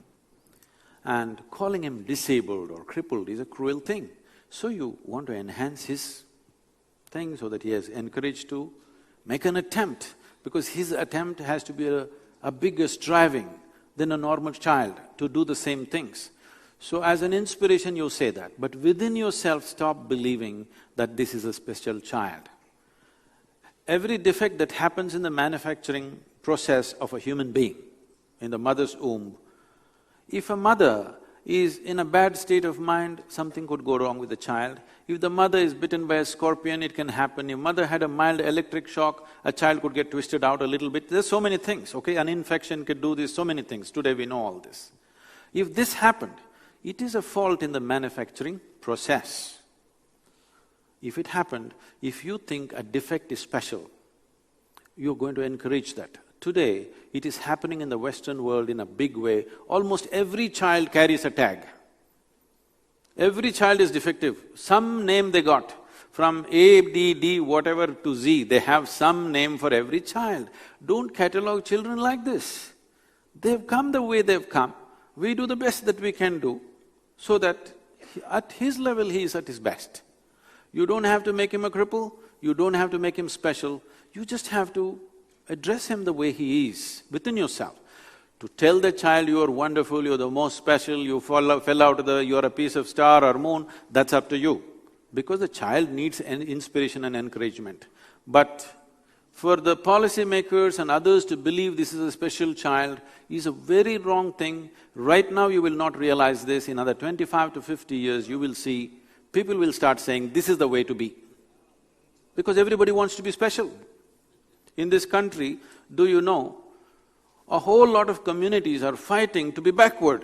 And calling him disabled or crippled is a cruel thing. So you want to enhance his thing so that he is encouraged to make an attempt, because his attempt has to be a bigger striving than a normal child to do the same things. So as an inspiration you say that, but within yourself stop believing that this is a special child. Every defect that happens in the manufacturing process of a human being, in the mother's womb, if a mother is in a bad state of mind, something could go wrong with the child. If the mother is bitten by a scorpion, it can happen. If mother had a mild electric shock, a child could get twisted out a little bit. There's so many things, okay? An infection could do this, so many things. Today we know all this. If this happened, it is a fault in the manufacturing process. If it happened, if you think a defect is special, you're going to encourage that. Today, it is happening in the Western world in a big way. Almost every child carries a tag. Every child is defective, some name they got. from A, D, D, whatever to Z, they have some name for every child. Don't catalogue children like this. They've come the way they've come. We do the best that we can do so that at his level he is at his best. You don't have to make him a cripple, you don't have to make him special, you just have to address him the way he is within yourself. To tell the child you are wonderful, you're the most special, you fell out of you're a piece of star or moon, that's up to you. Because the child needs an inspiration and encouragement. But for the policymakers and others to believe this is a special child is a very wrong thing. Right now you will not realize this, in another 25 to 50 years you will see, people will start saying, this is the way to be. Because everybody wants to be special. In this country, do you know, a whole lot of communities are fighting to be backward.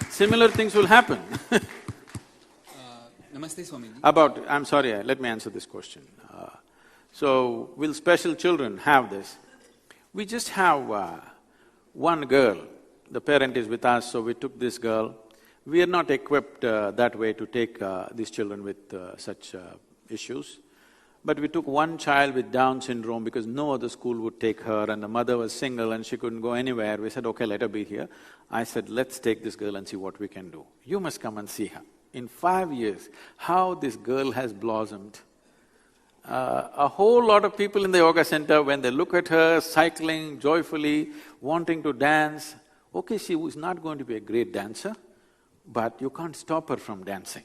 Similar things will happen. Namaste, Swamiji. I'm sorry, let me answer this question. So, will special children have this? We just have one girl, the parent is with us, so we took this girl. We are not equipped that way to take these children with such issues. But we took one child with Down syndrome because no other school would take her and the mother was single and she couldn't go anywhere. We said, okay, let her be here. I said, let's take this girl and see what we can do. You must come and see her. In 5 years, how this girl has blossomed. A whole lot of people in the yoga center, when they look at her cycling joyfully, wanting to dance, okay, she was not going to be a great dancer, but you can't stop her from dancing.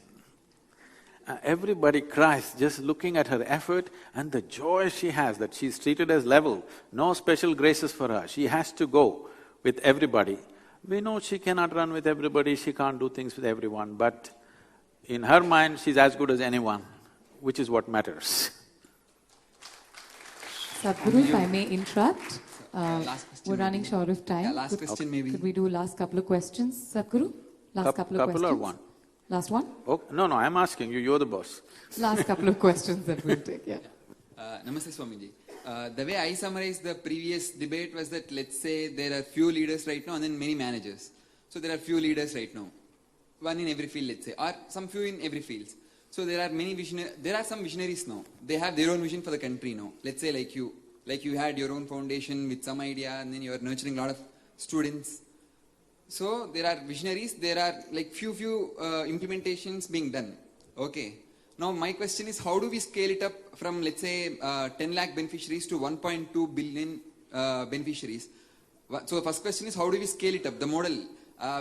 Everybody cries just looking at her effort and the joy she has, that she's treated as level, no special graces for her, she has to go with everybody. We know she cannot run with everybody, she can't do things with everyone, but in her mind, she's as good as anyone, which is what matters. Sadhguru, if I may interrupt, we're running short of time. Yeah, last question maybe. Could we do last couple of questions, Sadhguru? Last couple of questions. Couple or one? Last one? Oh, no, I'm asking you, you're the boss. Last couple of questions that we'll take, yeah. Namaste, Swamiji. The way I summarized the previous debate was that, let's say there are few leaders right now and then many managers. So there are few leaders right now, one in every field, let's say, or some few in every field. So there are some visionaries now. They have their own vision for the country now. Let's say like you had your own foundation with some idea and then you are nurturing a lot of students. So there are visionaries, there are like few implementations being done. Okay. Now my question is, how do we scale it up from, let's say, 10 lakh beneficiaries to 1.2 billion beneficiaries? So the first question is, how do we scale it up, the model?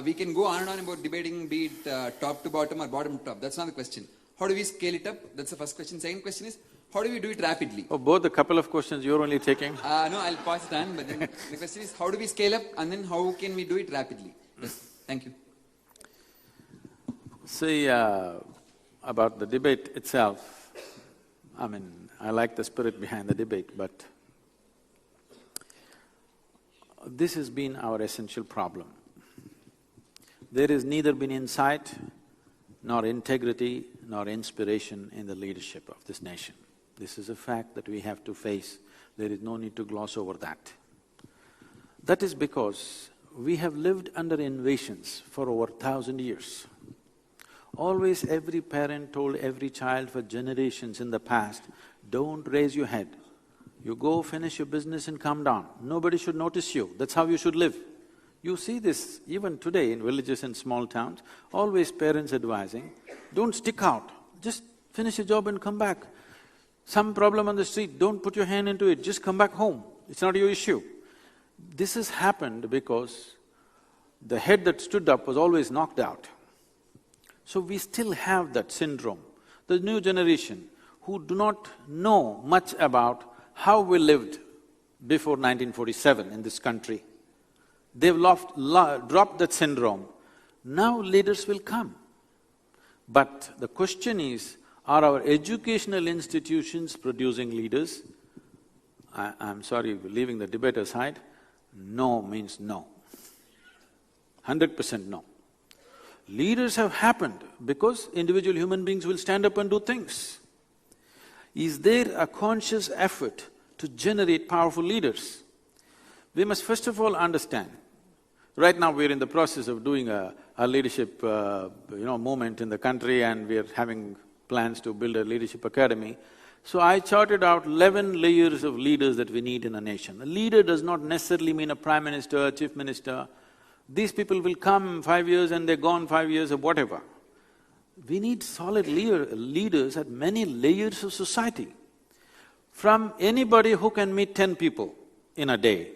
We can go on and on about debating, be it top to bottom or bottom to top. That's not the question. How do we scale it up? That's the first question. Second question is, how do we do it rapidly? Oh, both a couple of questions you're only taking? No, I'll pass it on, but then the question is, how do we scale up and then how can we do it rapidly? Yes. Thank you. See, about the debate itself, I like the spirit behind the debate, but this has been our essential problem. There has neither been insight, nor integrity, nor inspiration in the leadership of this nation. This is a fact that we have to face. There is no need to gloss over that. That is because we have lived under invasions for over 1,000 years. Always every parent told every child for generations in the past, don't raise your head. You go finish your business and come down. Nobody should notice you. That's how you should live. You see this even today in villages and small towns, always parents advising, don't stick out, just finish your job and come back. Some problem on the street, don't put your hand into it, just come back home, it's not your issue. This has happened because the head that stood up was always knocked out. So we still have that syndrome. The new generation who do not know much about how we lived before 1947 in this country, they've dropped that syndrome. Now leaders will come. But the question is, are our educational institutions producing leaders? I'm sorry, leaving the debate aside, no means no. 100% no. Leaders have happened because individual human beings will stand up and do things. Is there a conscious effort to generate powerful leaders? We must first of all understand, Right now we're in the process of doing a leadership movement in the country, and we're having plans to build a leadership academy. So I charted out 11 layers of leaders that we need in a nation. A leader does not necessarily mean a prime minister, chief minister. These people will come 5 years and they're gone 5 years or whatever. We need solid leaders at many layers of society. From anybody who can meet 10 people in a day,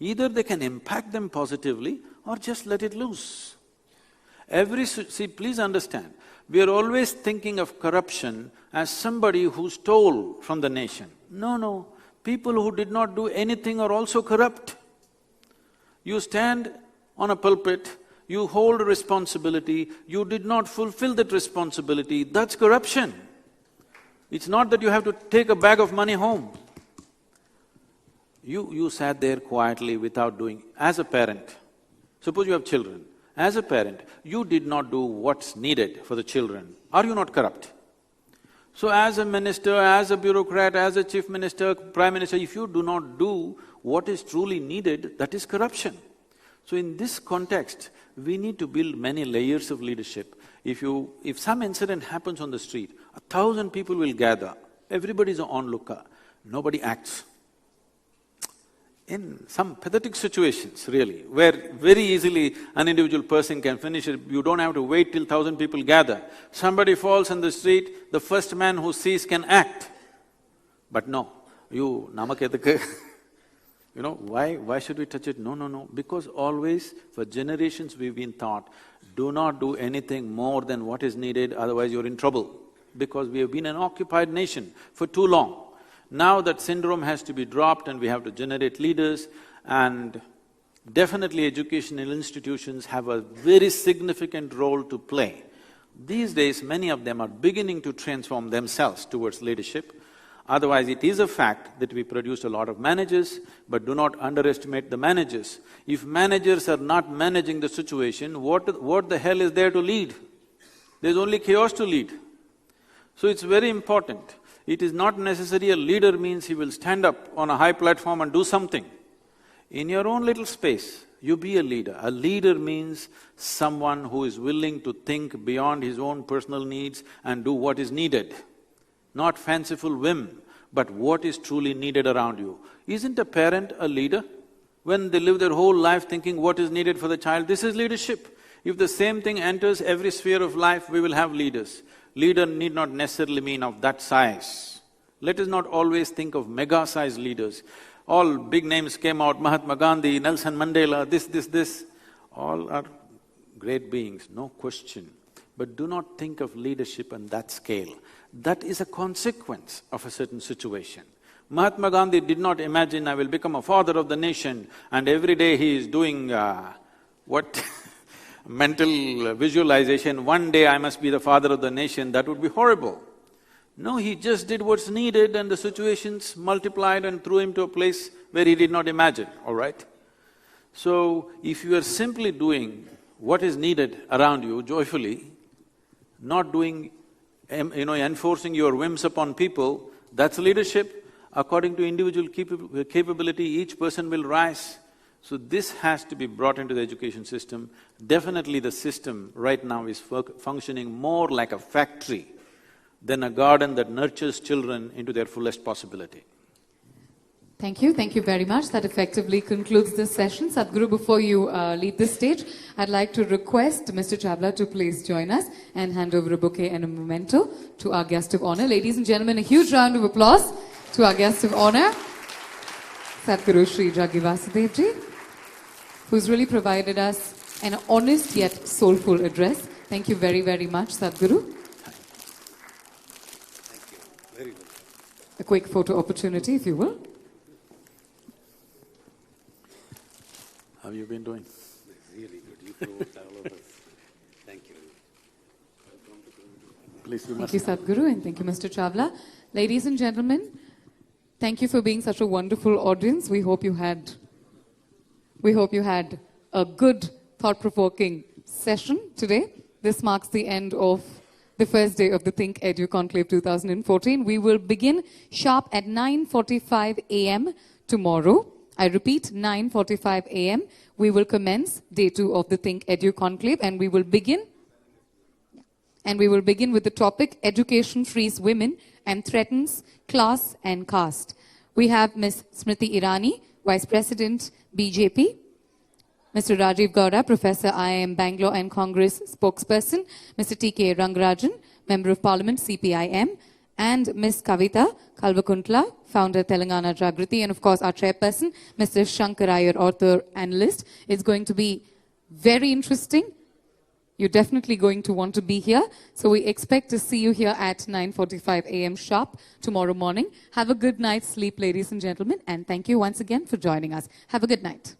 either they can impact them positively or just let it loose. See, please understand, we are always thinking of corruption as somebody who stole from the nation. No, people who did not do anything are also corrupt. You stand on a pulpit, you hold a responsibility, you did not fulfill that responsibility, that's corruption. It's not that you have to take a bag of money home. You sat there quietly without doing… As a parent, suppose you have children, as a parent, you did not do what's needed for the children. Are you not corrupt? So as a minister, as a bureaucrat, as a chief minister, prime minister, if you do not do what is truly needed, that is corruption. So in this context, we need to build many layers of leadership. If some incident happens on the street, 1,000 people will gather, everybody is an onlooker, nobody acts. In some pathetic situations, really, where very easily an individual person can finish it, you don't have to wait till 1,000 people gather. Somebody falls in the street, the first man who sees can act. But no, why should we touch it? No, because always for generations we've been taught, do not do anything more than what is needed, otherwise you're in trouble. Because we have been an occupied nation for too long. Now that syndrome has to be dropped and we have to generate leaders, and definitely educational institutions have a very significant role to play. These days, many of them are beginning to transform themselves towards leadership. Otherwise, it is a fact that we produce a lot of managers, but do not underestimate the managers. If managers are not managing the situation, what the hell is there to lead? There's only chaos to lead. So it's very important. It is not necessary a leader means he will stand up on a high platform and do something. In your own little space, you be a leader. A leader means someone who is willing to think beyond his own personal needs and do what is needed. Not fanciful whim, but what is truly needed around you. Isn't a parent a leader? When they live their whole life thinking what is needed for the child, this is leadership. If the same thing enters every sphere of life, we will have leaders. Leader need not necessarily mean of that size. Let us not always think of mega-sized leaders. All big names came out, Mahatma Gandhi, Nelson Mandela, this, all are great beings, no question. But do not think of leadership on that scale. That is a consequence of a certain situation. Mahatma Gandhi did not imagine, I will become a father of the nation, and every day he is doing mental visualization, one day I must be the father of the nation, that would be horrible. No, he just did what's needed and the situations multiplied and threw him to a place where he did not imagine, all right? So, if you are simply doing what is needed around you joyfully, not doing, enforcing your whims upon people, that's leadership. According to individual capability, each person will rise. So this has to be brought into the education system. Definitely the system right now is functioning more like a factory than a garden that nurtures children into their fullest possibility. Thank you very much. That effectively concludes this session. Sadhguru, before you leave this stage, I'd like to request Mr. Chawla to please join us and hand over a bouquet and a memento to our guest of honor. Ladies and gentlemen, a huge round of applause to our guest of honor, Sadhguru Shri Jaggi Vasudev ji, who's really provided us an honest yet soulful address. Thank you very, very much, Sadhguru. Thank you. Very good. A quick photo opportunity, if you will. How have you been doing? Really good. You provoked all of us. Thank you. Please, thank you, Sadhguru, and thank you, Mr. Chawla. Ladies and gentlemen, thank you for being such a wonderful audience. We hope you had a good, thought-provoking session today. This marks the end of the first day of the ThinkEDU Conclave 2014. We will begin sharp at 9:45 a.m. tomorrow. I repeat, 9:45 a.m. we will commence day 2 of the ThinkEDU conclave, and we will begin with the topic, Education Frees Women and Threatens Class and Caste. We have Ms. Smriti Irani, Vice President, BJP, Mr. Rajiv Gowda, Professor, IIM Bangalore and Congress spokesperson, Mr. T.K. Rangarajan, Member of Parliament, CPIM, and Ms. Kavita Kalvakuntla, Founder, Telangana Jagriti, and of course our chairperson, Mr. Shankar Iyer, author, analyst. It's going to be very interesting. You're definitely going to want to be here. So we expect to see you here at 9:45 a.m. sharp tomorrow morning. Have a good night's sleep, ladies and gentlemen, and thank you once again for joining us. Have a good night.